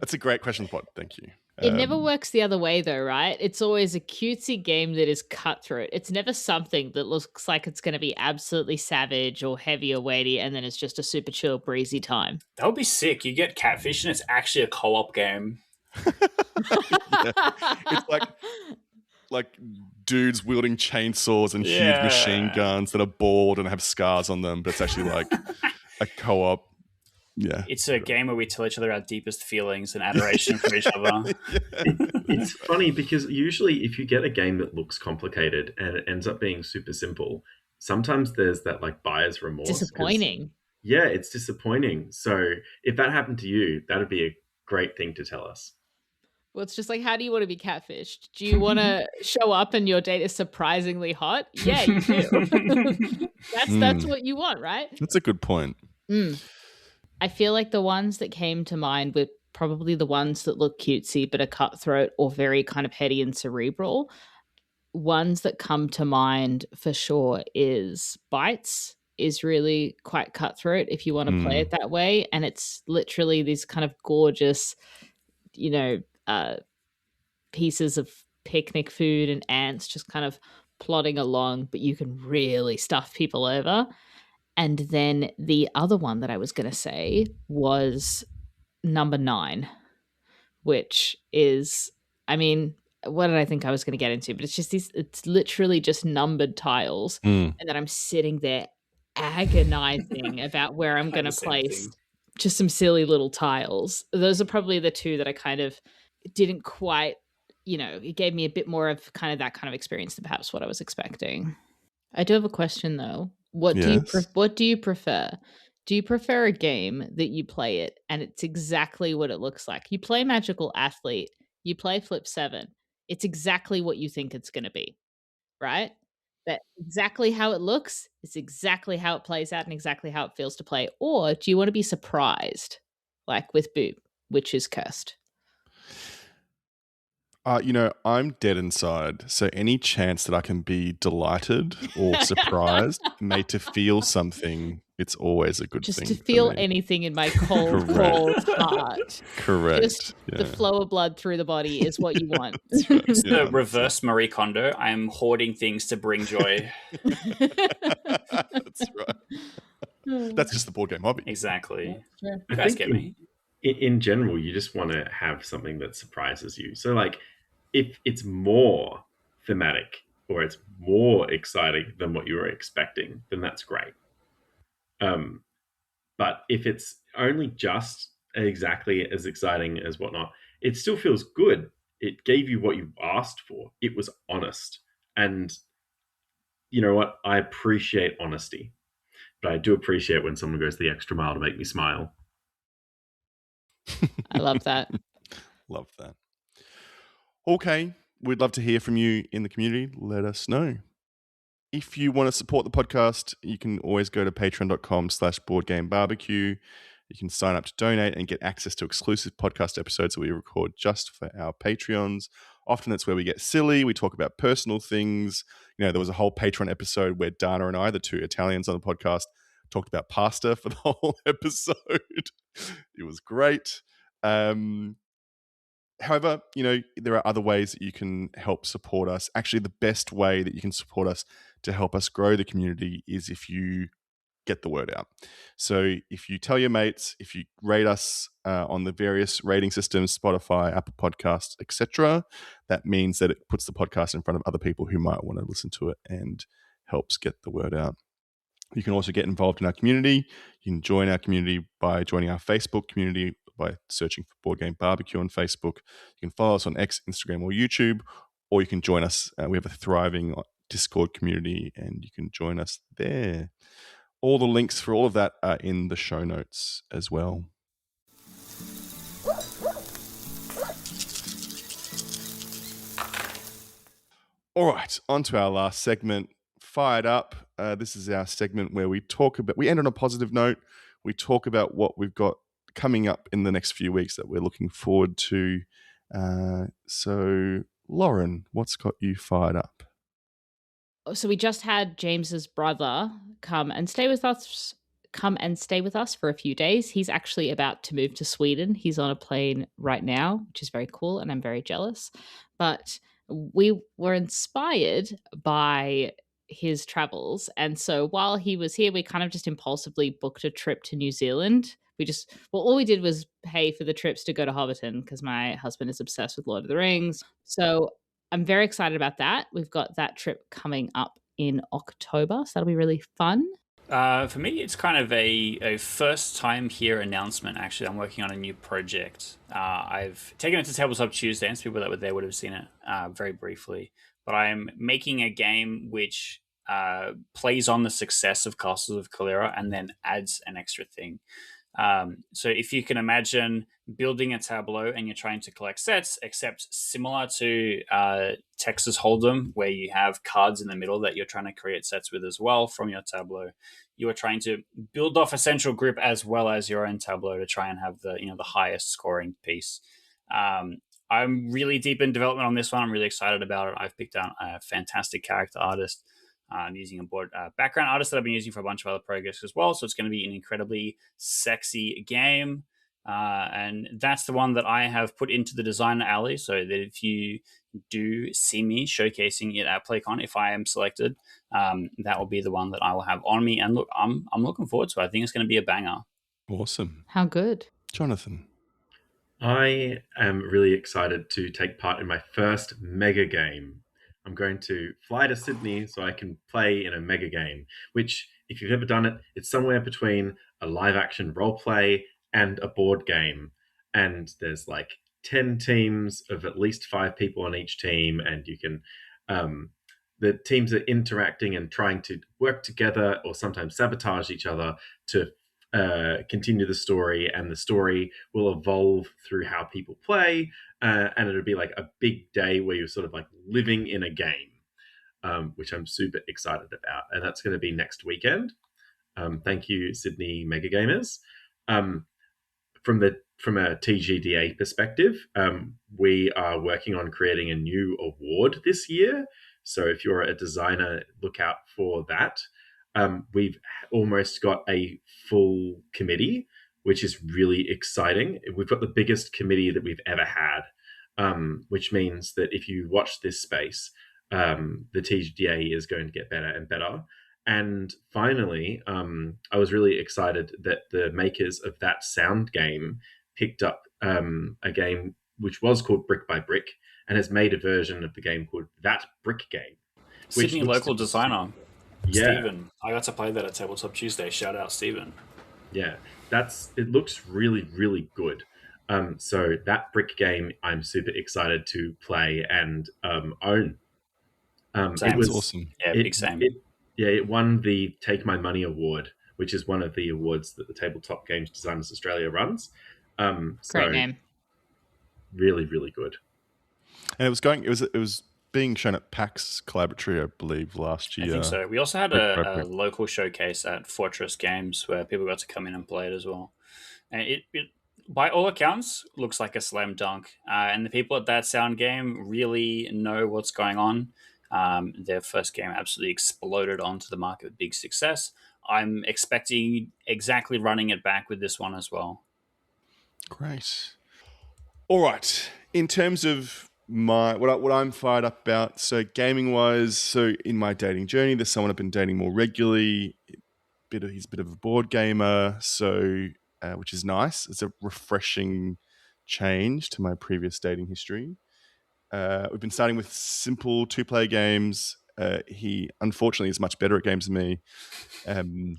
That's a great question, Pod. Thank you. It never works the other way, though, right? It's always a cutesy game that is cutthroat. It's never something that looks like it's going to be absolutely savage or heavy or weighty, and then it's just a super chill, breezy time. That would be sick. You get Catfish, and it's actually a co-op game. It's like dudes wielding chainsaws and huge machine guns that are bald and have scars on them, but it's actually like a co-op. Yeah, it's a game where we tell each other our deepest feelings and adoration for each other. It's funny because usually if you get a game that looks complicated and it ends up being super simple, sometimes there's that like buyer's remorse. Disappointing. Yeah, it's disappointing. So if that happened to you, that'd be a great thing to tell us. Well, it's just like, how do you want to be catfished? Do you want to show up and your date is surprisingly hot? Yeah, you do. That's what you want, right? That's a good point. I feel like the ones that came to mind were probably the ones that look cutesy but are cutthroat or very kind of heady and cerebral. Ones that come to mind for sure is Bites is really quite cutthroat if you want to play it that way. And it's literally these kind of gorgeous, pieces of picnic food and ants just kind of plodding along, but you can really stuff people over. And then the other one that I was going to say was number 9, which is, I mean, what did I think I was going to get into? But it's just it's literally just numbered tiles. And then I'm sitting there agonizing about where I'm going to place just some silly little tiles. Those are probably the two that I kind of didn't quite, it gave me a bit more of kind of that kind of experience than perhaps what I was expecting. I do have a question though. What do you prefer? Do you prefer a game that you play it and it's exactly what it looks like? You play Magical Athlete, you play Flip 7. It's exactly what you think it's going to be, right? That exactly how it looks is exactly how it plays out and exactly how it feels to play. Or do you want to be surprised, like with Boop, which is cursed? I'm dead inside. So any chance that I can be delighted or surprised, made to feel something, it's always a good Just thing. to feel for me. anything in my cold, cold heart. Correct. Just the flow of blood through the body is what you want. That's right. It's Yeah, the reverse Marie Kondo. I'm hoarding things to bring joy. That's right. That's just the board game hobby. Exactly. Sure. You guys get me. In general, you just want to have something that surprises you. So, like, if it's more thematic or it's more exciting than what you were expecting, then that's great. But if it's only just exactly as exciting as whatnot, it still feels good. It gave you what you asked for. It was honest. And you know what? I appreciate honesty, but I do appreciate when someone goes the extra mile to make me smile. I love that. Love that. Okay. We'd love to hear from you in the community. Let us know. If you want to support the podcast, you can always go to patreon.com/boardgamebarbecue. You can sign up to donate and get access to exclusive podcast episodes that we record just for our Patreons. Often that's where we get silly. We talk about personal things. There was a whole Patreon episode where Dana and I, the two Italians on the podcast, talked about pasta for the whole episode. It was great. However, there are other ways that you can help support us. Actually, the best way that you can support us to help us grow the community is if you get the word out. So if you tell your mates, if you rate us on the various rating systems, Spotify, Apple Podcasts, etc., that means that it puts the podcast in front of other people who might want to listen to it and helps get the word out. You can also get involved in our community. You can join our community by joining our Facebook community by searching for Board Game Barbecue on Facebook. You can follow us on X, Instagram, or YouTube, or you can join us. We have a thriving Discord community, and you can join us there. All the links for all of that are in the show notes as well. All right, on to our last segment, Fired Up. This is our segment where we end on a positive note. We talk about what we've got coming up in the next few weeks that we're looking forward to. So, Lauren, what's got you fired up? So we just had James's brother come and stay with us for a few days. He's actually about to move to Sweden. He's on a plane right now, which is very cool, and I'm very jealous. But we were inspired by his travels. And so while he was here, we kind of just impulsively booked a trip to New Zealand. All we did was pay for the trips to go to Hobbiton because my husband is obsessed with Lord of the Rings. So I'm very excited about that. We've got that trip coming up in October, so that'll be really fun. For me, it's kind of a first time here announcement. Actually, I'm working on a new project. I've taken it to Tabletop Tuesday, and people that were there would have seen it very briefly. But I'm making a game which plays on the success of Castles of Calleja and then adds an extra thing. So if you can imagine building a tableau and you're trying to collect sets, except similar to Texas Hold'em, where you have cards in the middle that you're trying to create sets with as well from your tableau, you are trying to build off a central group as well as your own tableau to try and have the highest scoring piece. I'm really deep in development on this one. I'm really excited about it. I've picked out a fantastic character artist. I'm using a board background artist that I've been using for a bunch of other projects as well. So it's going to be an incredibly sexy game. And that's the one that I have put into the designer alley so that if you do see me showcasing it at PlayCon, if I am selected, that will be the one that I will have on me. And look, I'm looking forward to it. I think it's going to be a banger. Awesome. How good. Jonathan. I am really excited to take part in my first mega game. I'm going to fly to Sydney so I can play in a mega game, which, if you've ever done it, it's somewhere between a live action role play and a board game. And there's like 10 teams of at least 5 people on each team, and you can the teams are interacting and trying to work together or sometimes sabotage each other to continue the story, and the story will evolve through how people play, and it'll be like a big day where you're sort of like living in a game, which I'm super excited about, and that's going to be next weekend. Thank you, Sydney Mega Gamers. From from a TGDA perspective, we are working on creating a new award this year. So if you're a designer, look out for that. We've almost got a full committee, which is really exciting. We've got the biggest committee that we've ever had, which means that if you watch this space, the TGDA is going to get better and better. And finally, I was really excited that the makers of that sound game picked up a game which was called Brick by Brick and has made a version of the game called That Brick Game. Sydney local designer, Yeah. Stephen. I got to play that at Tabletop Tuesday. Shout out, Stephen. Yeah, it looks really, really good. So that brick game, I'm super excited to play and own. It was awesome. Yeah, big same. It won the Take My Money Award, which is one of the awards that the Tabletop Games Designers Australia runs. Great name. Really, really good. And it was being shown at PAX Collaboratory, I believe, last year. I think so. We also had a local showcase at Fortress Games where people got to come in and play it as well. And it by all accounts, looks like a slam dunk. And the people at that sound game really know what's going on. Their first game absolutely exploded onto the market with big success. I'm expecting exactly running it back with this one as well. Great. All right. In terms of what I'm fired up about, so gaming wise, so in my dating journey, there's someone I've been dating more regularly. He's a bit of a board gamer, so which is nice. It's a refreshing change to my previous dating history. We've been starting with simple 2-player games. He unfortunately is much better at games than me.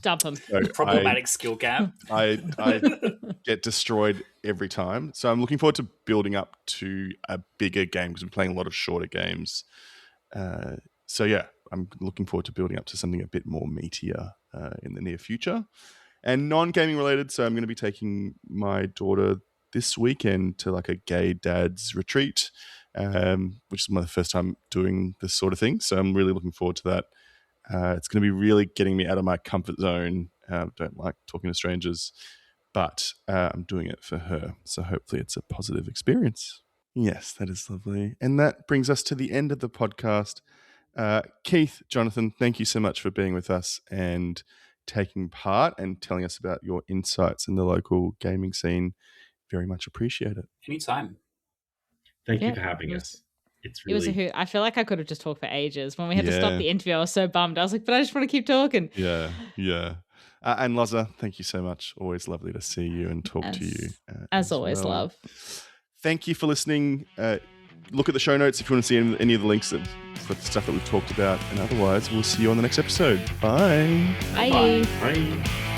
Dump him. So Problematic skill gap. I get destroyed every time. So I'm looking forward to building up to a bigger game because I'm playing a lot of shorter games. So yeah, I'm looking forward to building up to something a bit more meatier in the near future. And non-gaming related, so I'm going to be taking my daughter this weekend to like a gay dad's retreat, which is my first time doing this sort of thing. So I'm really looking forward to that. It's going to be really getting me out of my comfort zone. Don't like talking to strangers, but I'm doing it for her. So hopefully it's a positive experience. Yes, that is lovely. And that brings us to the end of the podcast. Keith, Jonathan, thank you so much for being with us and taking part and telling us about your insights in the local gaming scene. Very much appreciate it. Anytime. Thank you for having us. It was a hoot. I feel like I could have just talked for ages. When we had to stop the interview, I was so bummed. I was like, but I just want to keep talking. Yeah. And Loza, thank you so much. Always lovely to see you and talk to you. As always, well. love. Thank you for listening. Look at the show notes if you want to see any of the links for the stuff that we've talked about. And otherwise, we'll see you on the next episode. Bye. Bye. Bye.